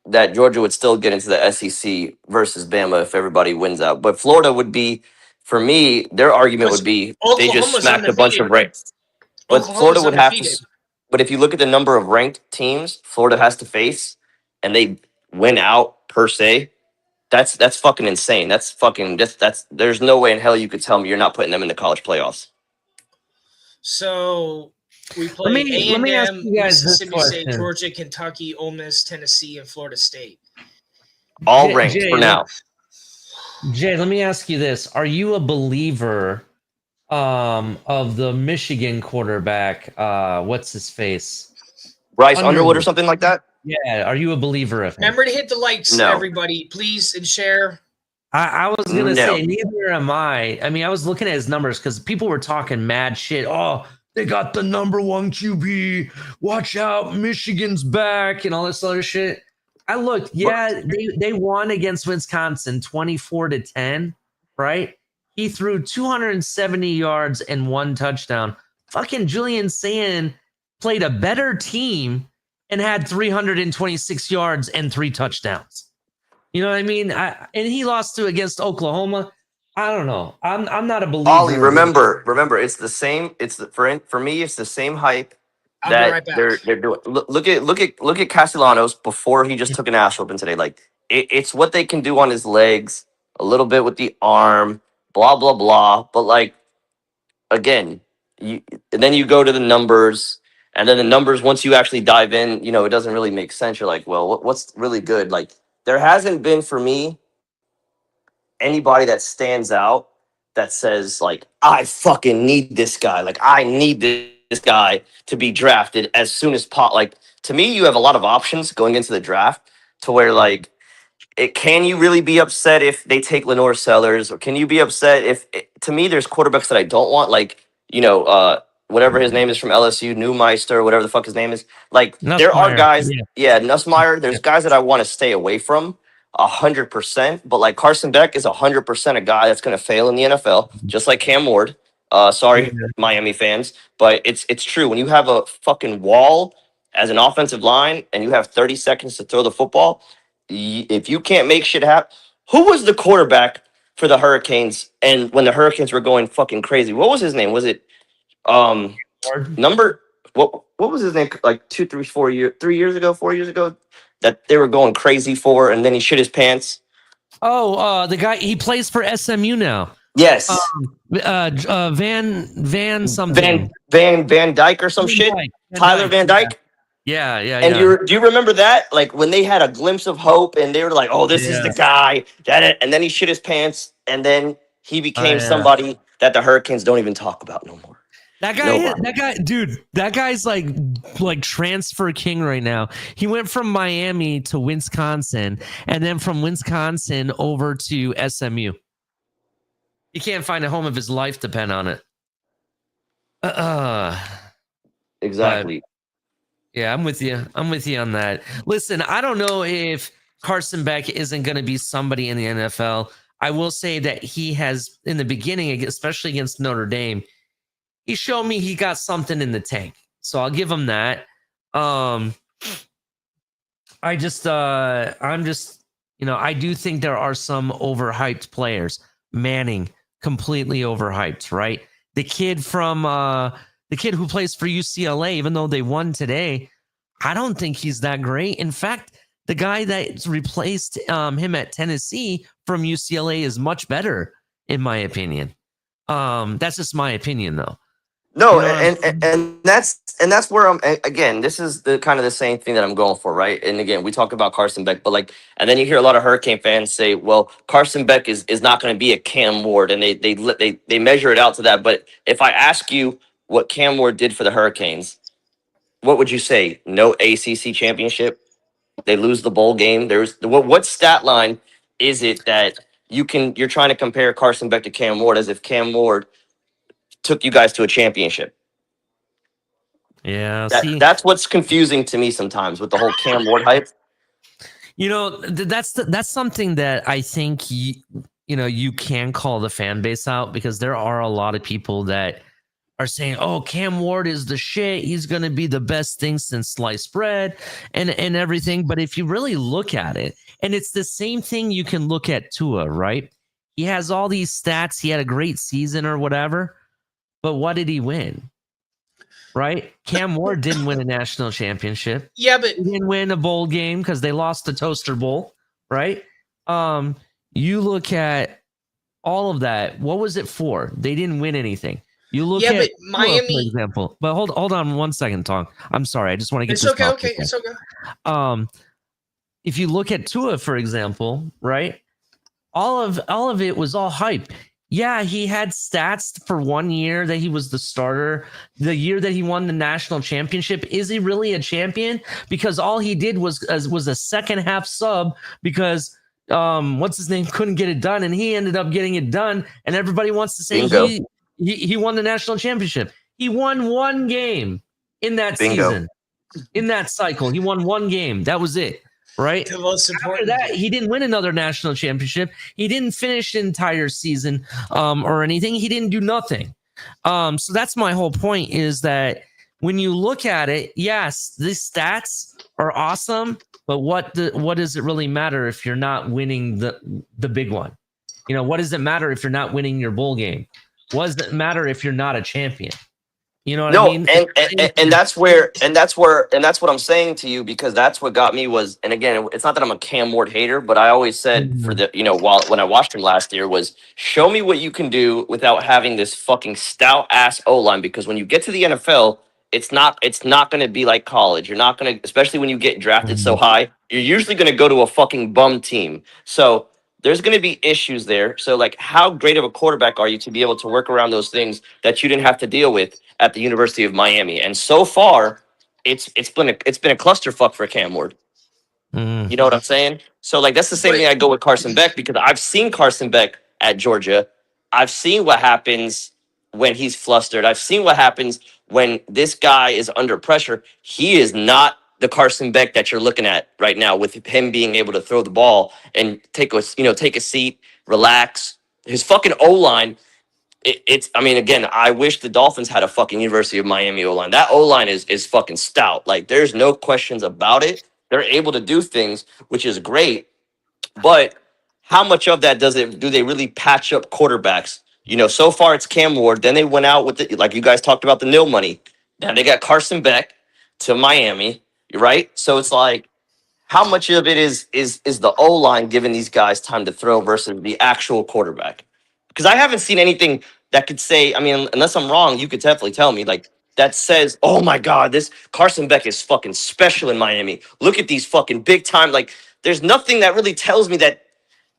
that Georgia would still get into the SEC versus Bama if everybody wins out. But Florida would be, for me, their argument would be they just smacked a bunch of ranked. But Florida would have to. But if you look at the number of ranked teams Florida has to face, and they win out per se, that's fucking insane. That's there's no way in hell you could tell me you're not putting them in the college playoffs. So we play A&M, Mississippi State, Georgia, Kentucky, Ole Miss, Tennessee, and Florida State. All ranked for now. Jay, let me ask you this: are you a believer of the Michigan quarterback? What's his face? Bryce Underwood or something like that? Yeah, are you a believer of him? Remember to hit the likes, everybody, please, and share. I was gonna say neither am I. I mean, I was looking at his numbers because people were talking mad shit. Oh, they got the number 1 QB. Watch out, Michigan's back and all this other shit. I looked. Yeah, they won against Wisconsin 24-10. Right? He threw 270 yards and 1 touchdown. Fucking Julian Sand played a better team and had 326 yards and 3 touchdowns. You know what I mean? And he lost against Oklahoma. I don't know. I'm not a believer. Ollie, remember, it's the same. For me, it's the same hype that they're doing. Look at Castellanos before he just took an ass whooping today. Like it's what they can do on his legs, a little bit with the arm, blah blah blah. But like again, and then you go to the numbers. And then the numbers, once you actually dive in, it doesn't really make sense. You're like, well, what's really good? Like, there hasn't been, for me, anybody that stands out that says, like, I fucking need this guy. Like, I need this guy to be drafted as soon as possible. Like, to me, you have a lot of options going into the draft to where, like, can you really be upset if they take Lenore Sellers? Or can you be upset if, to me, there's quarterbacks that I don't want, like, whatever his name is from LSU, Newmeister, whatever the fuck his name is. Like, there are guys, Nussmeier, there's guys that I want to stay away from 100%. But, like, Carson Beck is 100% a guy that's going to fail in the NFL, just like Cam Ward. Sorry, Miami fans. But it's true. When you have a fucking wall as an offensive line and you have 30 seconds to throw the football, if you can't make shit happen. Who was the quarterback for the Hurricanes and when the Hurricanes were going fucking crazy? What was his name? Was it what was his name, like 4 years ago that they were going crazy for, and then he shit his pants? The guy, he plays for SMU now. Yes. Van something. Van Dyke or some shit. Tyler Van Dyke. Yeah. And do you remember that? Like when they had a glimpse of hope and they were like, oh, this is the guy. And then he shit his pants and then he became somebody that the Hurricanes don't even talk about no more. That guy's like transfer king right now. He went from Miami to Wisconsin and then from Wisconsin over to SMU. He can't find a home if his life depend on it. Exactly. Yeah, I'm with you. I'm with you on that. Listen, I don't know if Carson Beck isn't going to be somebody in the NFL. I will say that he has, in the beginning, especially against Notre Dame, he showed me he got something in the tank. So I'll give him that. I'm just, I do think there are some overhyped players. Manning, completely overhyped, right? The kid who plays for UCLA, even though they won today, I don't think he's that great. In fact, the guy that replaced him at Tennessee from UCLA is much better, in my opinion. That's just my opinion, though. No, You know what I'm and that's where again. This is the kind of the same thing that I'm going for, right? And again, we talk about Carson Beck, but like, and then you hear a lot of Hurricane fans say, "Well, Carson Beck is not going to be a Cam Ward," and they measure it out to that. But if I ask you what Cam Ward did for the Hurricanes, what would you say? No ACC championship. They lose the bowl game. There's what stat line is it that you're trying to compare Carson Beck to Cam Ward as if Cam Ward took you guys to a championship? Yeah, That's what's confusing to me sometimes with the whole Cam Ward hype. That's something that I think you can call the fan base out, because there are a lot of people that are saying, "Oh, Cam Ward is the shit. He's going to be the best thing since sliced bread and everything." But if you really look at it, and it's the same thing you can look at Tua, right? He has all these stats. He had a great season or whatever, but what did he win? Right? Cam Ward didn't win a national championship. Yeah, but he didn't win a bowl game because they lost the Toaster Bowl, right? You look at all of that. What was it for? They didn't win anything. You look at but Miami, for example. But hold on 1 second, Tom. I'm sorry. I just want to get it's this okay. out Okay, there. it's okay. If you look at Tua, for example, right? All of it was all hype. Yeah, he had stats for 1 year that he was the starter. The year that he won the national championship, is he really a champion? Because all he did was a second half sub because what's his name couldn't get it done, and he ended up getting it done. And everybody wants to say he won the national championship. He won one game in that season, in that cycle. He won one game. That was it. Right. The most important. After that, he didn't win another national championship. He didn't finish the entire season or anything. He didn't do nothing. So that's my whole point, is that when you look at it, yes, these stats are awesome, but what does it really matter if you're not winning the big one? What does it matter if you're not winning your bowl game? What does it matter if you're not a champion? You know what I mean? And that's what I'm saying to you, because that's what got me was, and again, it's not that I'm a Cam Ward hater, but I always said when I watched him last year was, show me what you can do without having this fucking stout ass O-line, because when you get to the NFL, it's not going to be like college. You're not going to, especially when you get drafted so high, you're usually going to go to a fucking bum team. So there's going to be issues there. So like, how great of a quarterback are you to be able to work around those things that you didn't have to deal with at the University of Miami? And so far, it's been a clusterfuck for Cam Ward. You know what I'm saying? So like, that's the same thing I go with Carson Beck, because I've seen Carson Beck at Georgia. I've seen what happens when he's flustered. I've seen what happens when this guy is under pressure. He is not the Carson Beck that you're looking at right now, with him being able to throw the ball and take a seat, relax. His fucking O-line, I mean, again, I wish the Dolphins had a fucking University of Miami O-line. That O-line is fucking stout. Like, there's no questions about it. They're able to do things, which is great. But how much of that do they really patch up quarterbacks? So far it's Cam Ward. Then they went out with like you guys talked about, the nil money. Now they got Carson Beck to Miami, right? So it's like, how much of it is the O-line giving these guys time to throw versus the actual quarterback? Because I haven't seen anything that could say, I mean, unless I'm wrong, you could definitely tell me, like, that says, oh my God, this Carson Beck is fucking special in Miami. Look at these fucking big time. Like, there's nothing that really tells me that,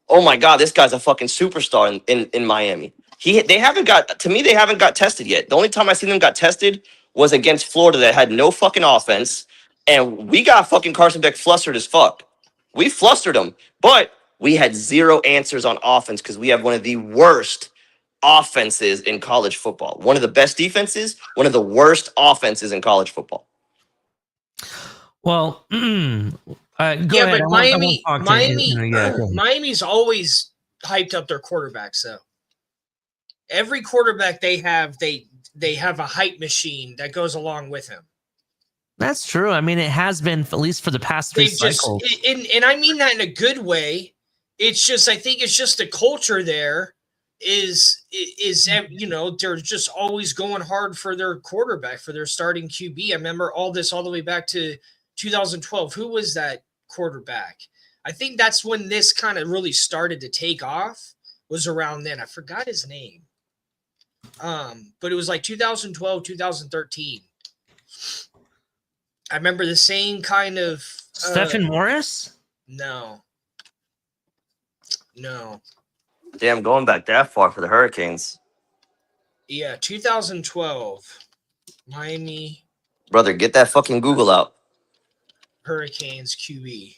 oh my God, this guy's a fucking superstar in Miami. They haven't got tested yet. The only time I seen them got tested was against Florida, that had no fucking offense. And we got fucking Carson Beck flustered as fuck. We flustered him, but we had zero answers on offense because we have one of the worst offenses in college football. One of the best defenses, one of the worst offenses in college football. Well, go Yeah, ahead. but I won't talk to you. Yeah, go ahead. Miami's always hyped up their quarterbacks. So every quarterback they have a hype machine that goes along with him. That's true. I mean, it has been at least for the past 3 cycles. And I mean that in a good way. It's just, I think it's just the culture there is they're just always going hard for their quarterback, for their starting QB. I remember all the way back to 2012. Who was that quarterback? I think that's when this kind of really started to take off, was around then. I forgot his name. But it was like 2012, 2013. I remember the same kind of Stephen Morris? No. Damn, going back that far for the Hurricanes. Yeah, 2012. Miami Brother, get that fucking Google out. Hurricanes QB.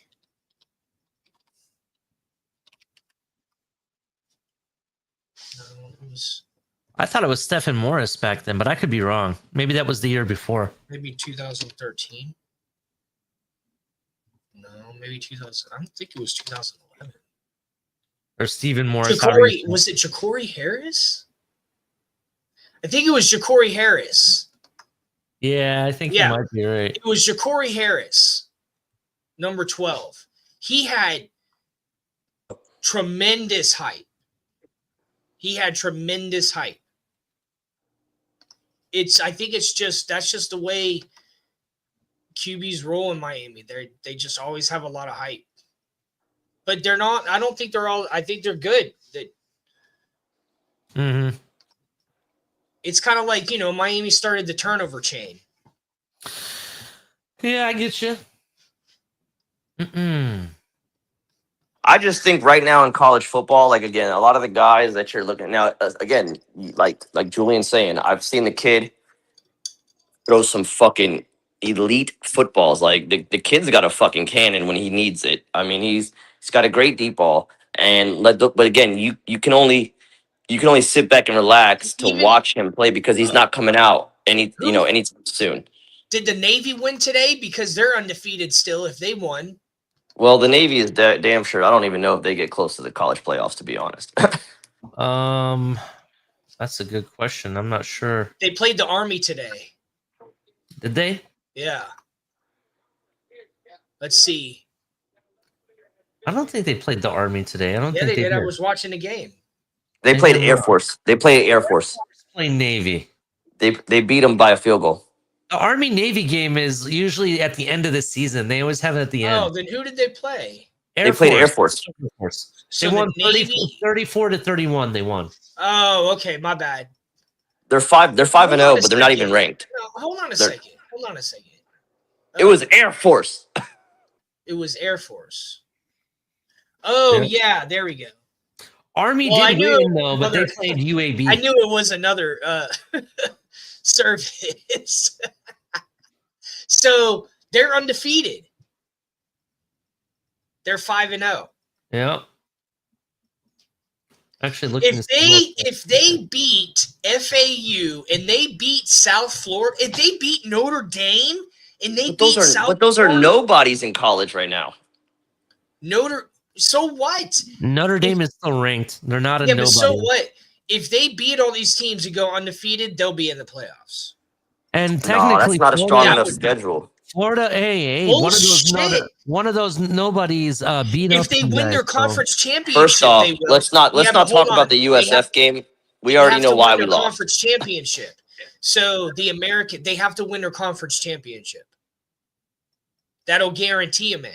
No, it was I thought it was Stephen Morris back then, but I could be wrong. Maybe that was the year before. maybe 2013. No, maybe 2000. I don't think it was 2011. Or Stephen Morris. Was it Ja'Cory Harris? I think it was Ja'Cory Harris. Yeah, I think you might be right. It was Ja'Cory Harris, number 12. He had tremendous hype. I think that's just the way QBs roll in Miami. They just always have a lot of hype. But they're not, I don't think they're all, I think they're good. Mm-hmm. It's kind of like, Miami started the turnover chain. Yeah, I get you. I just think right now in college football, like, again, a lot of the guys that you're looking now, again, like Julian's saying, I've seen the kid throw some fucking elite footballs. Like, the kid's got a fucking cannon when he needs it. I mean, he's got a great deep ball. But again, you can only sit back and relax to watch him play because he's not coming out anytime soon. Did the Navy win today? Because they're undefeated still if they won. Well, the Navy is damn sure. I don't even know if they get close to the college playoffs, to be honest. That's a good question. I'm not sure. They played the Army today. Did they? Yeah. Let's see. I don't think they played the Army today. I don't think they did. did. I was watching the game. They played Air Force. They played Air Force. Playing Navy. They beat them by a field goal. The Army Navy game is usually at the end of the season. They always have it at the end. Oh, then who did they play? They played Air Force. So they won 34-31. They won. Oh, okay, my bad. They're 5-0, but they're not even ranked. No, hold on a second. It was Air Force. It was Air Force. Oh yeah, there we go. Army did win though, but they played UAB. I knew it was another service. So they're undefeated. They're 5-0. Yeah. Actually, looking if they beat FAU and they beat South Florida, if they beat Notre Dame and they beat South Florida, those are nobodies in college right now. So what? Notre Dame is still ranked. They're not a nobody. But so what? If they beat all these teams and go undefeated, they'll be in the playoffs. And technically, that's not a strong enough schedule. Florida, one of those nobodies beat up. If they win their conference championship, first off, they will. let's not talk about the USF game. We already know why we lost. Conference championship. So they have to win their conference championship. That'll guarantee them in.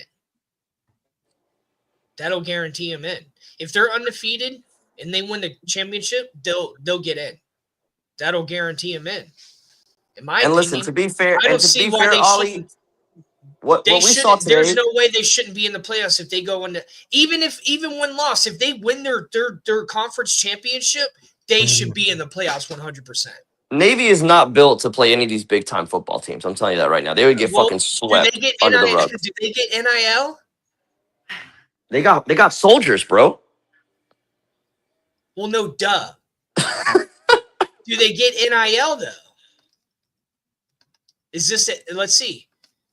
If they're undefeated and they win the championship, they'll get in. That'll guarantee them in. In my opinion, listen, to be fair, Ollie, what we saw today, there's no way they shouldn't be in the playoffs if they go into even one loss. If they win their conference championship, they should be in the playoffs 100%. Navy is not built to play any of these big time football teams. I'm telling you that right now. They would get fucking swept under the rug. Do they get NIL? They got soldiers, bro. Well, no, duh. Do they get NIL though? Is this it? Let's see.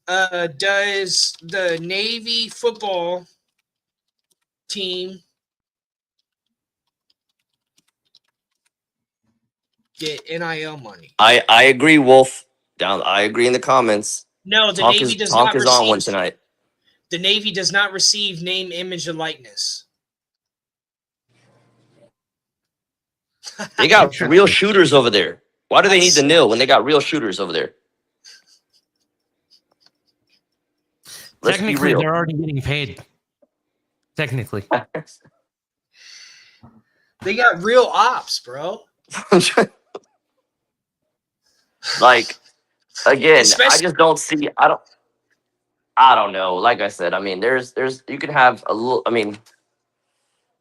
Does the Navy football team get NIL money? I agree, Wolf. I agree in the comments. No, the Tonk Navy does Tonk not is on one receive. tonight. The Navy does not receive name, image, and likeness. They got real shooters over there. Why do they need the nil when they got real shooters over there? Let's be Technically, real. they're already getting paid. Technically. They got real ops, bro. Like, again, I Especially- just don't see. I don't know. Like I said, I mean, there's you can have a little. I mean,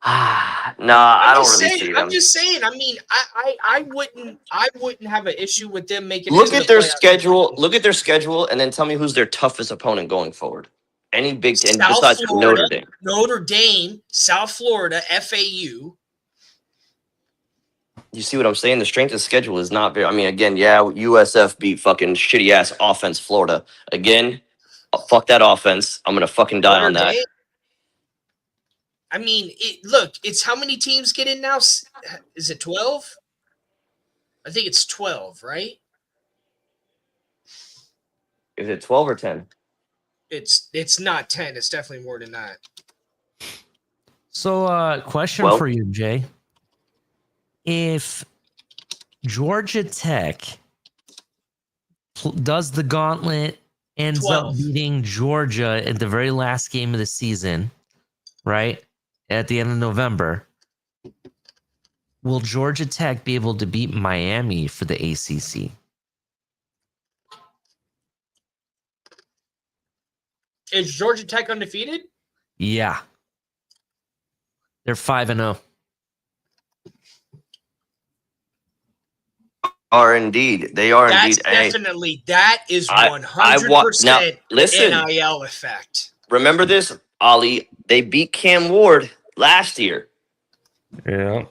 nah, I don't really see them. I'm just saying. I mean, I wouldn't have an issue with them making. Look it at to their the playoffs. schedule. Look at their schedule, and then tell me who's their toughest opponent going forward. Any Big Ten South besides Florida. Notre Dame. Notre Dame, South Florida, FAU. You see what I'm saying? The strength of schedule is not very. I mean, again, yeah, USF beat fucking shitty ass offense Florida. Again, fuck that offense. I'm gonna fucking die on Notre that. Dame. I mean, look, it's how many teams get in now? Is it 12? I think it's 12, right? Is it 12 or 10? It's not 10. It's definitely more than that. So, question Well- for you, Jay. If Georgia Tech does the gauntlet, ends 12. up beating Georgia at the very last game of the season, right? At the end of November, will Georgia Tech be able to beat Miami for the ACC? Is Georgia Tech undefeated? Yeah. They're 5-0. Are indeed. They are That's indeed. Hey, definitely that is I- 100% now, listen. NIL effect. remember this, Ali? They beat Cam Ward last year. Yeah.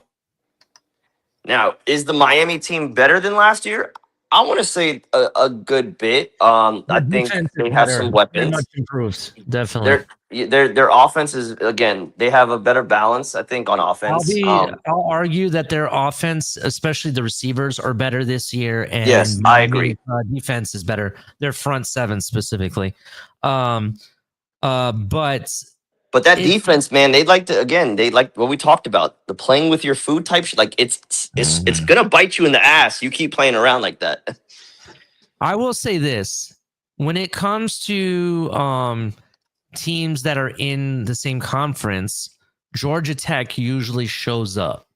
Now, is the Miami team better than last year? I want to say a good bit. I think they have some Very weapons. much improved. Definitely. Their offense is, again, they have a better balance, I think, on offense. I'll argue that their offense, especially the receivers, are better this year. And Yes, I agree. Defense is better. Their front seven specifically. But that defense, man, they like what we talked about, the playing with your food type shit. Like it's gonna bite you in the ass. You keep playing around like that. I will say this: when it comes to teams that are in the same conference, Georgia Tech usually shows up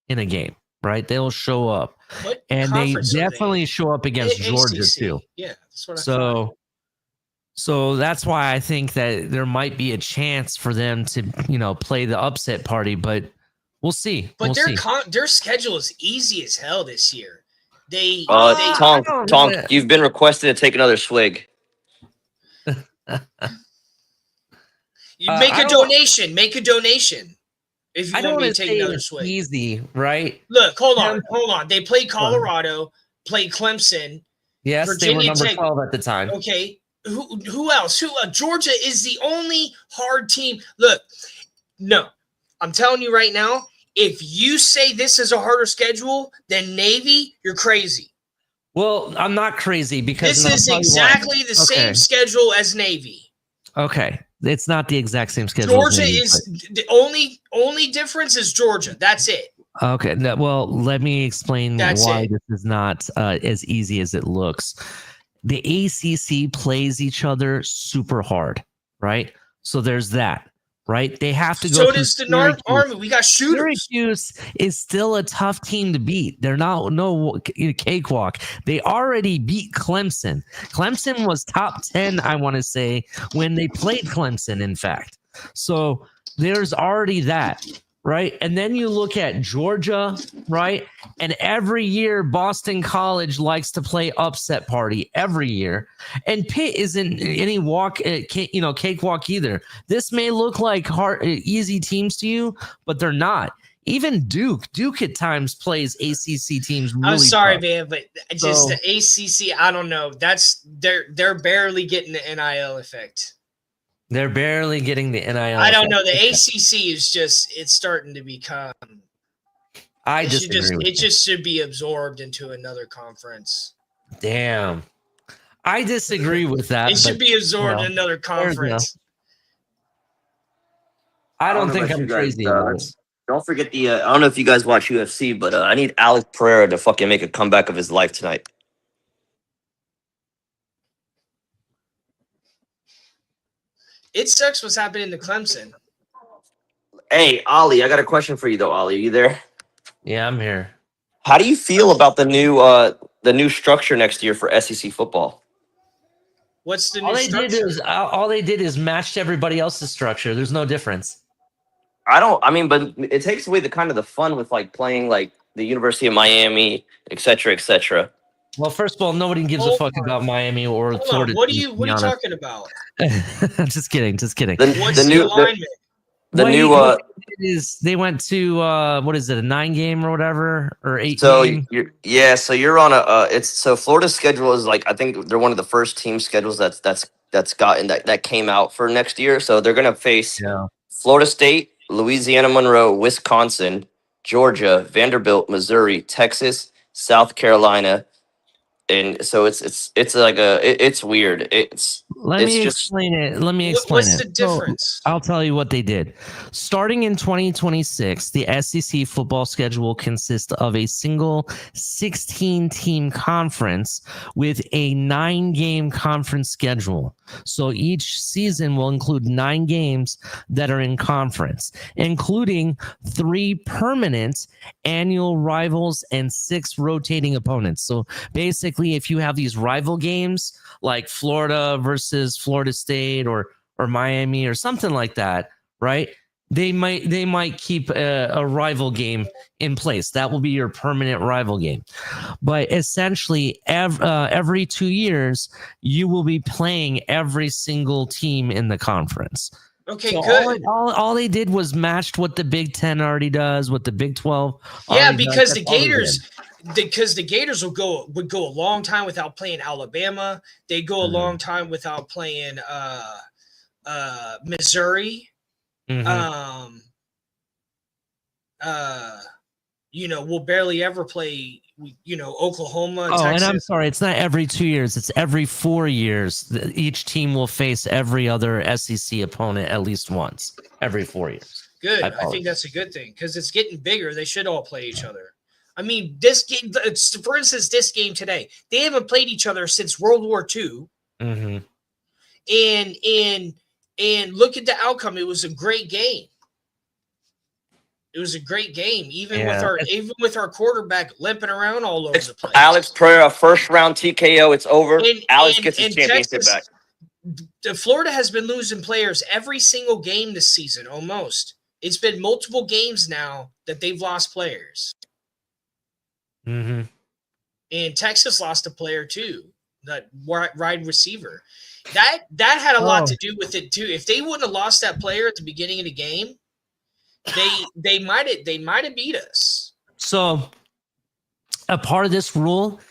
in a game, right? They'll show up, What and they conference are they definitely in? show up against Georgia ACC. too. Yeah, that's what I thought. So that's why I think that there might be a chance for them to, play the upset party, but we'll see. But We'll see. their schedule is easy as hell this year. They Tonk, I don't know that- you've been requested to take another swig. you make I a don't- donation. Make a donation if you I don't want me want to to take say another it's swing. easy, right? Look, hold Yeah. on. They played Colorado, played Clemson. Yes, they Virginia were number Tech- 12 at the time. Okay, who else? Georgia is the only hard team. Look, no, I'm telling you right now. If you say this is a harder schedule than Navy, you're crazy. Well, I'm not crazy because This is I'll tell you why. exactly the same schedule as Navy. Okay, it's not the exact same schedule. as Georgia Navy, is the only difference is Georgia. That's it. Okay, well, let me explain That's why it. this is not as easy as it looks. The ACC plays each other super hard, right? So there's that, right? They have to go. So through does the Syracuse. Army. We got shooters. Syracuse is still a tough team to beat. They're no cakewalk. They already beat Clemson. Clemson was top 10, I want to say, when they played Clemson, in fact. So there's already that, right? And then you look at Georgia, right? And every year Boston College likes to play upset party every year. And Pitt isn't any cakewalk either. This may look like easy teams to you, but they're not. Even Duke at times plays ACC teams really I'm sorry, tough. man, but Even Duke at ACC teams really I'm sorry, tough. man, but just So- the ACC. I don't know. They're barely getting the NIL effect. They're barely getting the NIL. I don't effect. know. The ACC is it's starting to become. I disagree with It you. just should be absorbed into another conference. Damn. I disagree with that. It should but, be absorbed you in another conference. I don't know think about I'm you guys, crazy about it. don't forget the. I don't know if you guys watch UFC, but I need Alex Pereira to fucking make a comeback of his life tonight. It sucks what's happening to Clemson. Hey, Ollie, I got a question for you though. Ollie, are you there? Yeah, I'm here. How do you feel about the new structure next year for SEC football? What's the All new they structure? did is matched everybody else's structure. There's no difference. I mean, but it takes away the kind of the fun with like playing like the University of Miami, et cetera, et cetera. Well, first of all, nobody gives a Hold fuck on. about Miami or Hold Florida. on. What are to you be honest. talking about? Just kidding. Just kidding. What's The the new alignment? the What new they did is they went to what is it, a 9-game or whatever, or 8 so game? so you're on a it's so Florida's schedule is like I think they're one of the first team schedules that's gotten that came out for next year. So they're gonna face Yeah. Florida State, Louisiana Monroe, Wisconsin, Georgia, Vanderbilt, Missouri, Texas, South Carolina, and so it's like it's weird. Let It's me just explain it. Let me explain What's it. the difference? I'll tell you what they did. Starting in 2026, the SEC football schedule consists of a single 16-team conference with a 9-game conference schedule. So each season will include 9 games that are in conference, including 3 permanent annual rivals and 6 rotating opponents. So basically, if you have these rival games like Florida versus Florida State or Miami or something like that, right? They might keep a rival game in place. That will be your permanent rival game. But essentially, every 2 years, you will be playing every single team in the conference. Okay, So good. all they did was matched what the Big Ten already does, what the Big 12 Yeah, already does. because That's the all they did. Gators would go a long time without playing Alabama. They'd go a long time without playing Missouri. Mhm. We'll barely ever play Oklahoma, Oh, Texas. and I'm sorry, it's not every 2 years, it's every 4 years. Each team will face every other SEC opponent at least once every 4 years. Good. I I think apologize. that's a good thing because it's getting bigger. They should all play each other. I mean, this game, for instance, this game today, they haven't played each other since World War II. Mm-hmm. And look at the outcome. It was a great game. It was a great game, even with our quarterback limping around all over the place. Alex Pereira, first round TKO. It's over. Alex gets his championship Texas, back. Florida has been losing players every single game this season, almost. It's been multiple games now that they've lost players. Mm-hmm. And Texas lost a player too, that wide receiver. That had a lot to do with it too. If they wouldn't have lost that player at the beginning of the game, they might have beat us. So a part of this rule,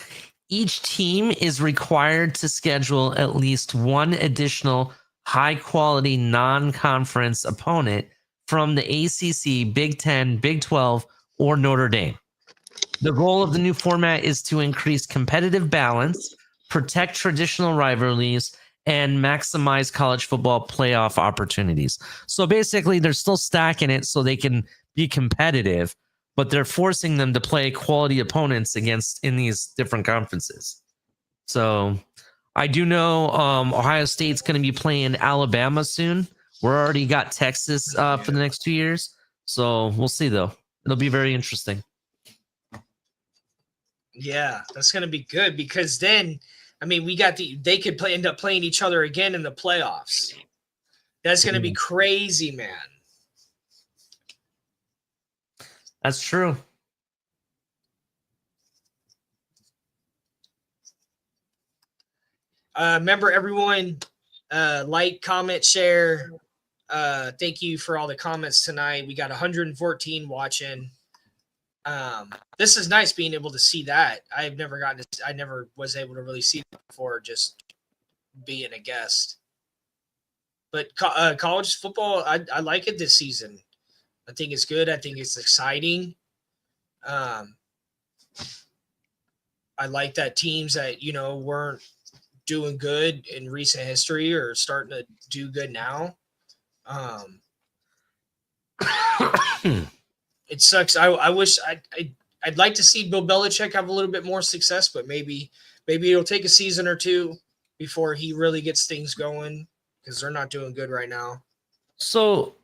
each team is required to schedule at least one additional high quality non-conference opponent from the ACC, Big 10, Big 12, or Notre Dame. The goal of the new format is to increase competitive balance, protect traditional rivalries, and maximize college football playoff opportunities. So basically, they're still stacking it so they can be competitive, but they're forcing them to play quality opponents in these different conferences. So I do know Ohio State's going to be playing Alabama soon. We're already got Texas for the next 2 years. So we'll see, though. It'll be very interesting. Yeah, that's going to be good because then, I mean, they could end up playing each other again in the playoffs. That's going to be crazy, man. That's true. Remember, everyone, like, comment, share, Thank you for all the comments tonight. We got 114 watching. This is nice being able to see that. I never was able to really see it before, just being a guest. But college football, I like it this season. I think it's good. I think it's exciting. I like that teams that, weren't doing good in recent history are starting to do good now. It sucks. I wish I'd like to see Bill Belichick have a little bit more success, but maybe it'll take a season or two before he really gets things going, because they're not doing good right now. So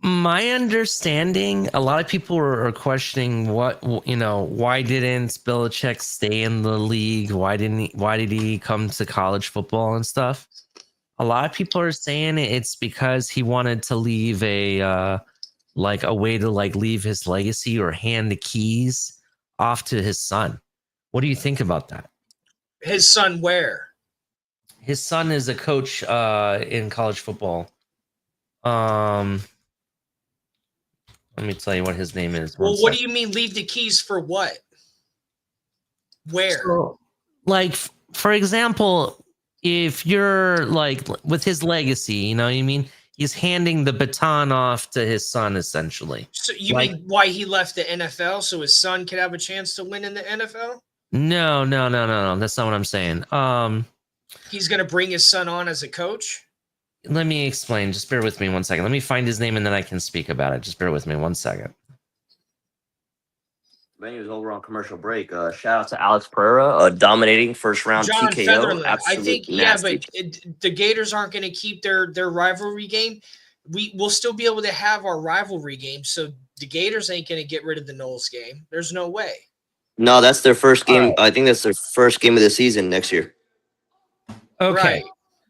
my understanding, a lot of people are questioning why didn't Belichick stay in the league? Why did he come to college football and stuff? A lot of people are saying it's because he wanted to leave a way to leave his legacy or hand the keys off to his son. What do you think about that? His son where? His son is a coach in college football. Let me tell you what his name is. Well, what do you mean leave the keys for what? Where? So, for example, if you're with his legacy, you know what I mean? He's handing the baton off to his son, essentially. So you mean why he left the NFL, so his son could have a chance to win in the NFL? No. That's not what I'm saying. He's going to bring his son on as a coach? Let me explain. Just bear with me 1 second. Let me find his name and then I can speak about it. Just bear with me 1 second. Menu is over on commercial break. Shout out to Alex Pereira, dominating first round John TKO. Featherland. I Absolute think, nasty. but the Gators aren't going to keep their rivalry game. We'll still be able to have our rivalry game, so the Gators ain't going to get rid of the Knowles game. There's no way. No, that's their first game. Right. I think that's their first game of the season next year. Okay. Right.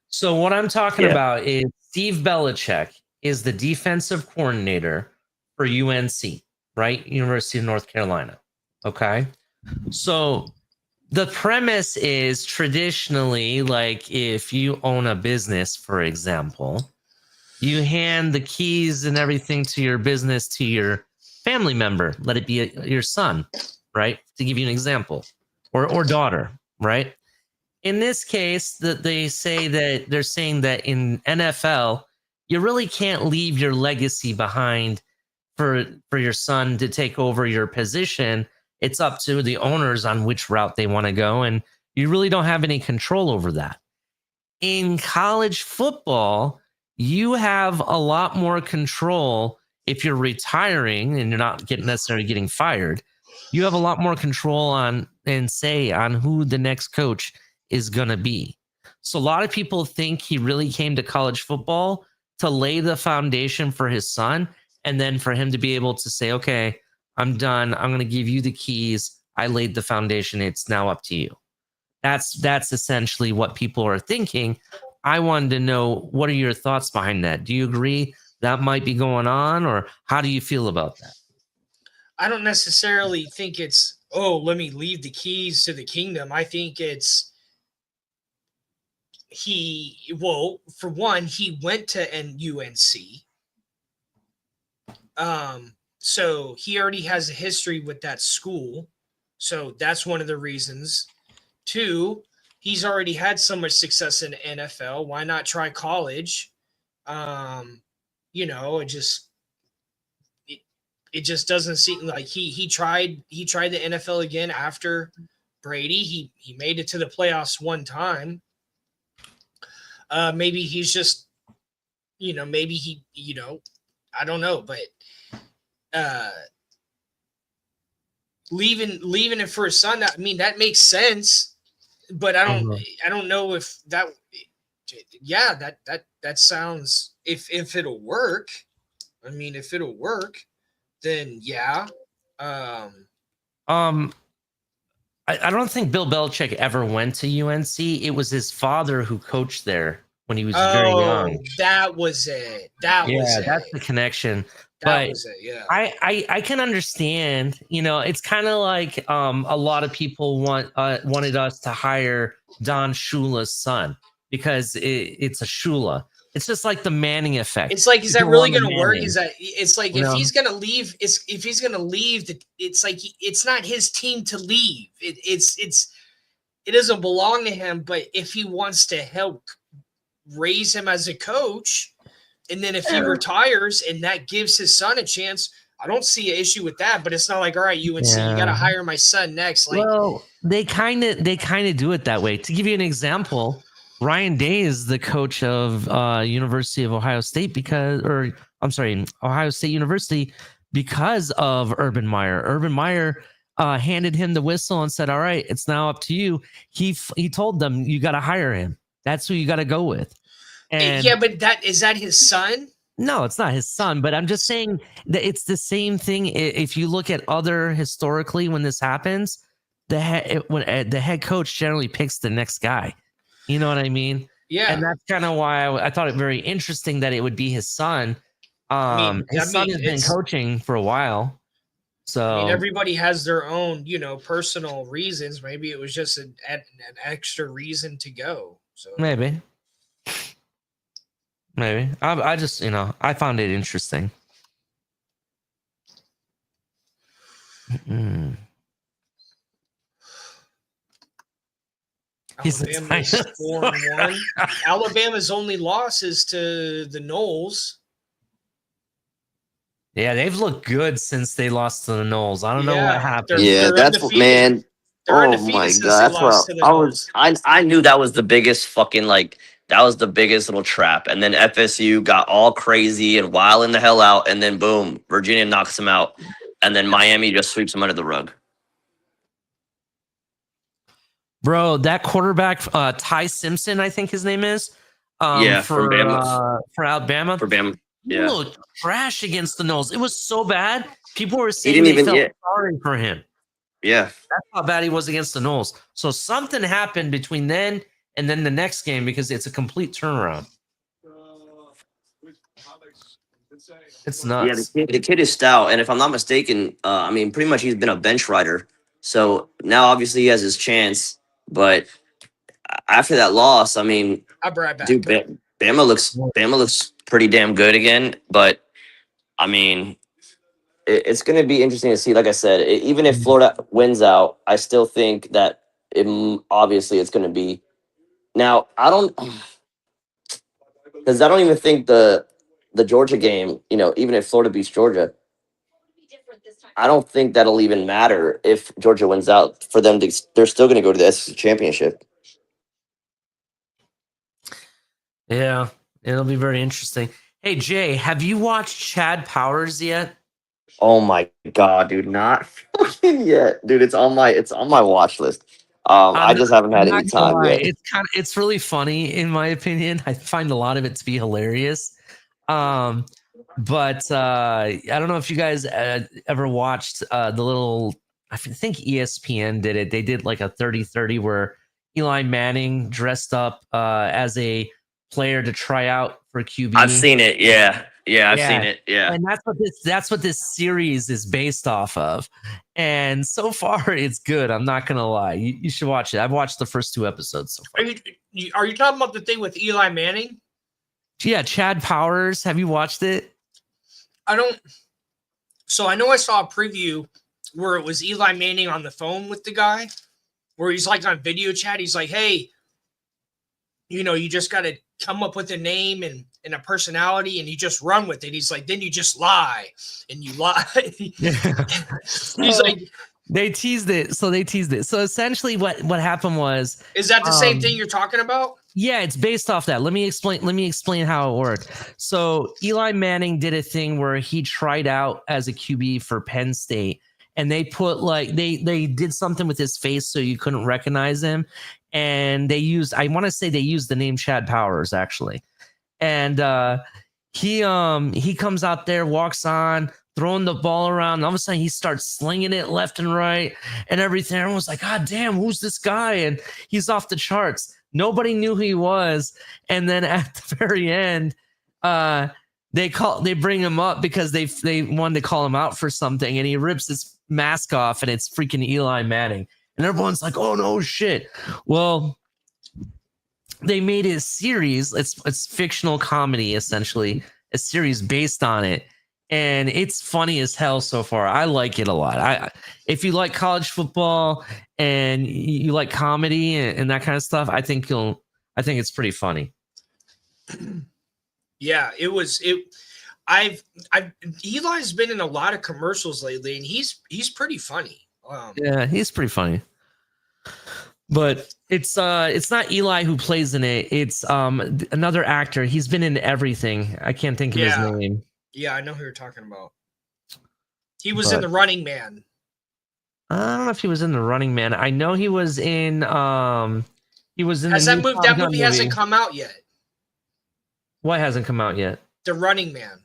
So what I'm talking about is Steve Belichick is the defensive coordinator for UNC, right? University of North Carolina. Okay. So the premise is traditionally, if you own a business, for example, you hand the keys and everything to your business to your family member. Let it be your son, right? To give you an example, or daughter, right? In this case, that they're saying that in NFL, you really can't leave your legacy behind for your son to take over your position. It's up to the owners on which route they want to go, and you really don't have any control over that. In college football, you have a lot more control if you're retiring and you're not necessarily getting fired. You have a lot more control on and say on who the next coach is going to be. So a lot of people think he really came to college football to lay the foundation for his son, and then for him to be able to say, okay, I'm done. I'm going to give you the keys. I laid the foundation. It's now up to you. That's essentially what people are thinking. I wanted to know, what are your thoughts behind that? Do you agree that might be going on, or how do you feel about that? I don't necessarily think it's, let me leave the keys to the kingdom. I think it's, for one, he went to UNC. So he already has a history with that school. So that's one of the reasons. Two, he's already had so much success in the NFL. Why not try college? It just doesn't seem like he tried the NFL again after Brady. He made it to the playoffs one time. Maybe he's just, maybe he, I don't know, but leaving it for his son, I mean, that makes sense, but I don't know if that, that sounds, if it'll work. I mean, if it'll work, then yeah. I don't think Bill Belichick ever went to UNC. It was his father who coached there when he was very young. That was it. That's the connection. That was it. Yeah. I can understand. It's kind of like a lot of people wanted us to hire Don Shula's son because it's a Shula. It's just like the Manning effect. It's like, is that People really want the going to work? Manning. Is that it's like You if know? he's going to leave, if he's going to leave, it's like it's not his team to leave. It doesn't belong to him. But if he wants to help raise him as a coach, and then if he retires and that gives his son a chance, I don't see an issue with that. But it's not like, all right, UNC, you got to hire my son next. Like, well, they kind of do it that way. To give you an example, Ryan Day is the coach of University of Ohio State Ohio State University because of Urban Meyer. Urban Meyer handed him the whistle and said, "All right, it's now up to you." He told them, "You got to hire him. That's who you got to go with." And yeah, but is that his son? No, it's not his son, but I'm just saying that it's the same thing. If you look at other historically, when this happens, the head coach generally picks the next guy. You know what I mean? Yeah. And that's kind of why I thought it very interesting that it would be his son. His son has been coaching for a while. So everybody has their own, personal reasons. Maybe it was just an extra reason to go. So maybe. I just, I found it interesting. Alabama's 4-1. Alabama's only loss is to the Noles. Yeah, they've looked good since they lost to the Noles. I don't know what happened. That's what, man. Oh my god, that's what I knew that was the biggest fucking that was the biggest little trap. And then FSU got all crazy and wilding the hell out, and then boom, Virginia knocks them out, and then Miami just sweeps them under the rug. Bro, that quarterback, Ty Simpson, I think his name is. For Bama. For Alabama. For Bama. Yeah. He looked trash against the Noles. It was so bad. People were saying they felt sorry for him. Yeah. That's how bad he was against the Noles. So something happened between then and then the next game because it's a complete turnaround. It's nuts. Yeah, the kid is stout. And if I'm not mistaken, pretty much he's been a bench rider. So now obviously he has his chance. But after that loss, I'll be right back. Dude, Bama looks pretty damn good again. But it's going to be interesting to see. Like I said, even if Florida wins out, I still think that obviously it's going to be. Now I don't even think the Georgia game. Even if Florida beats Georgia, I don't think that'll even matter if Georgia wins out for them. They're still going to go to the SEC championship. Yeah, it'll be very interesting. Hey Jay, have you watched Chad Powers yet? Oh my god, dude, not fucking yet, dude. It's on my watch list. I just haven't had any time yet. It's really funny in my opinion. I find a lot of it to be hilarious. But I don't know if you guys ever watched the little. I think ESPN did it. They did like a 30-30 where Eli Manning dressed up as a player to try out for QB. I've seen it. Yeah, I've seen it. Yeah, and that's what this series is based off of. And so far, it's good. I'm not gonna lie. You should watch it. I've watched the first 2 episodes so far. Are you talking about the thing with Eli Manning? Yeah, Chad Powers. Have you watched it? I don't. So I know I saw a preview where it was Eli Manning on the phone with the guy, where he's like on video chat. He's like, "Hey, you just got to come up with a name and a personality, and you just run with it." He's like, "Then you just lie, and you lie." He's like, they teased it. So essentially, what happened was, is that the same thing you're talking about? Yeah, it's based off that. Let me explain how it worked. So Eli Manning did a thing where he tried out as a QB for Penn State, and they put they did something with his face so you couldn't recognize him, and they used the name Chad Powers actually, and he comes out there, walks on, throwing the ball around, and all of a sudden he starts slinging it left and right and everything. Everyone's like, "God damn, who's this guy?" And he's off the charts. Nobody knew who he was, and then at the very end, they bring him up because they wanted to call him out for something, and he rips his mask off, and it's freaking Eli Manning, and everyone's like, "Oh no, shit!" Well, they made a series. It's fictional comedy, essentially, a series based on it, and it's funny as hell so far. I like it a lot. If you like college football and you like comedy and that kind of stuff, I think it's pretty funny. Yeah, I've Eli's been in a lot of commercials lately, and he's pretty funny. Yeah, he's pretty funny. But it's not Eli who plays in it. It's another actor. He's been in everything. I can't think of his name. Yeah, I know who you're talking about. He was in The Running Man. I don't know if he was in The Running Man. I know he was in that movie movie. hasn't come out yet. What hasn't come out yet? The Running Man.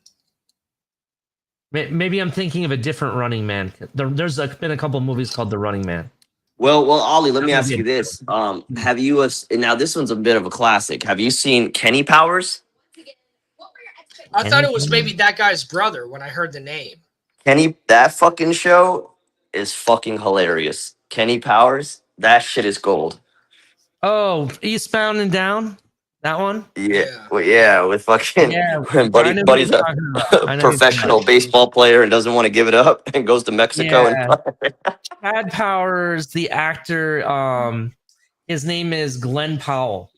Maybe I'm thinking of a different Running Man. There's been a couple of movies called The Running Man. Well, Ollie, let me ask you this. Have you, now this one's a bit of a classic. Have you seen Kenny Powers? I thought it was maybe that guy's brother when I heard the name. Kenny, that fucking show is fucking hilarious. Kenny Powers, that shit is gold. Oh, Eastbound and Down? That one? Yeah. Well, yeah, with fucking buddy's a professional baseball player and doesn't want to give it up and goes to Mexico. Yeah. Chad Powers, the actor, his name is Glenn Powell.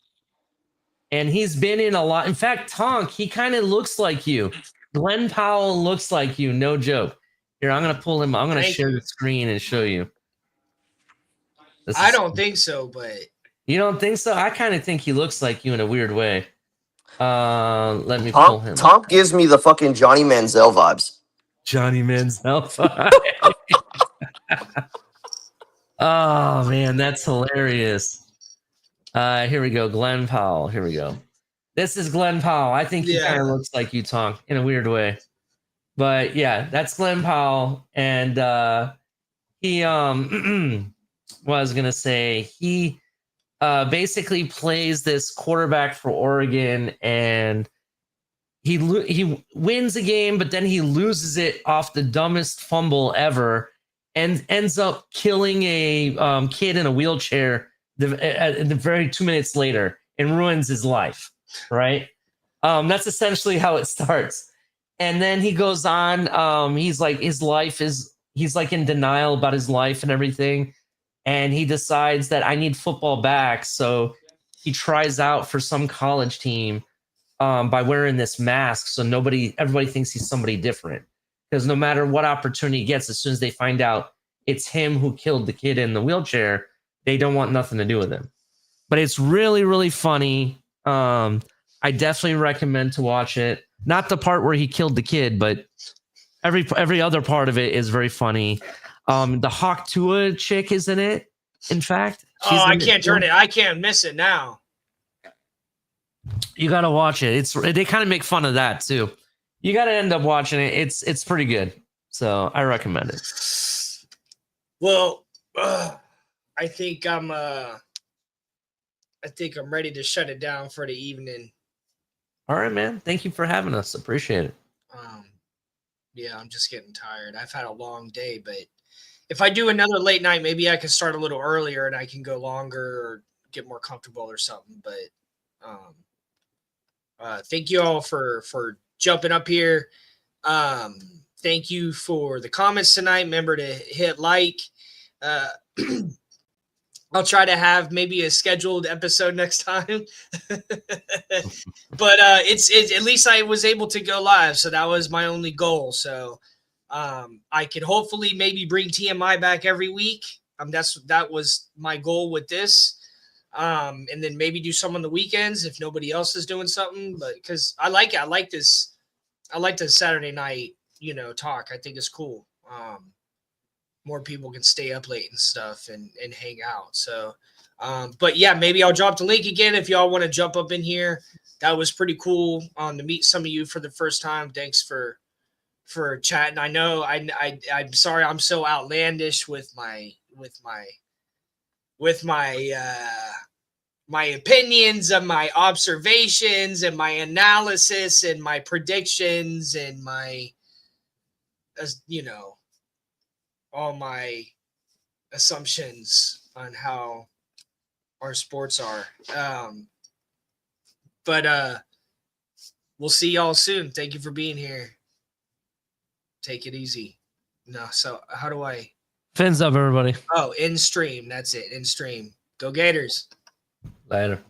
And he's been in a lot. In fact, Tonk, he kind of looks like you. Glenn Powell looks like you, no joke. Here, I'm going to pull him. I'm going to share the screen and show you. I don't think so, but... You don't think so? I kind of think he looks like you in a weird way. Let me pull him. Tom gives me the fucking Johnny Manziel vibes. Johnny Manziel vibes. Oh man, that's hilarious. Here we go, Glenn Powell. Here we go. This is Glenn Powell. I think he kind of looks like you, Tom, in a weird way. But yeah, that's Glenn Powell, and he what I was gonna say, he basically plays this quarterback for Oregon, and he wins a game, but then he loses it off the dumbest fumble ever, and ends up killing a kid in a wheelchair the very 2 minutes later, and ruins his life. Right? That's essentially how it starts, and then he goes on. He's like he's like in denial about his life and everything. And he decides that I need football back. So he tries out for some college team by wearing this mask. So everybody thinks he's somebody different. Because no matter what opportunity he gets, as soon as they find out it's him who killed the kid in the wheelchair, they don't want nothing to do with him. But it's really, really funny. I definitely recommend to watch it. Not the part where he killed the kid, but every other part of it is very funny. The Hawk Tua chick is in it. In fact, I can't turn it. I can't miss it now. You got to watch it. They kind of make fun of that too. You got to end up watching it. It's pretty good. So I recommend it. Well, I think I'm ready to shut it down for the evening. All right, man. Thank you for having us. Appreciate it. Yeah, I'm just getting tired. I've had a long day, but if I do another late night, maybe I can start a little earlier and I can go longer or get more comfortable or something. But thank you all for jumping up here. Thank you for the comments tonight. Remember to hit like. I'll try to have maybe a scheduled episode next time. But it's at least I was able to go live, so that was my only goal. So I could hopefully maybe bring TMI back every week. That was my goal with this. And then maybe do some on the weekends if nobody else is doing something. But because I like it, I like this Saturday night, talk. I think it's cool. More people can stay up late and stuff and hang out. So, but yeah, maybe I'll drop the link again if y'all want to jump up in here. That was pretty cool to meet some of you for the first time. Thanks for chatting. I know I'm sorry I'm so outlandish with my my opinions and my observations and my analysis and my predictions and my all my assumptions on how our sports are. But we'll see y'all soon. Thank you for being here. Take it easy. No, so how do I? Fins up, everybody. Oh, in stream. That's it. In stream. Go Gators. Later.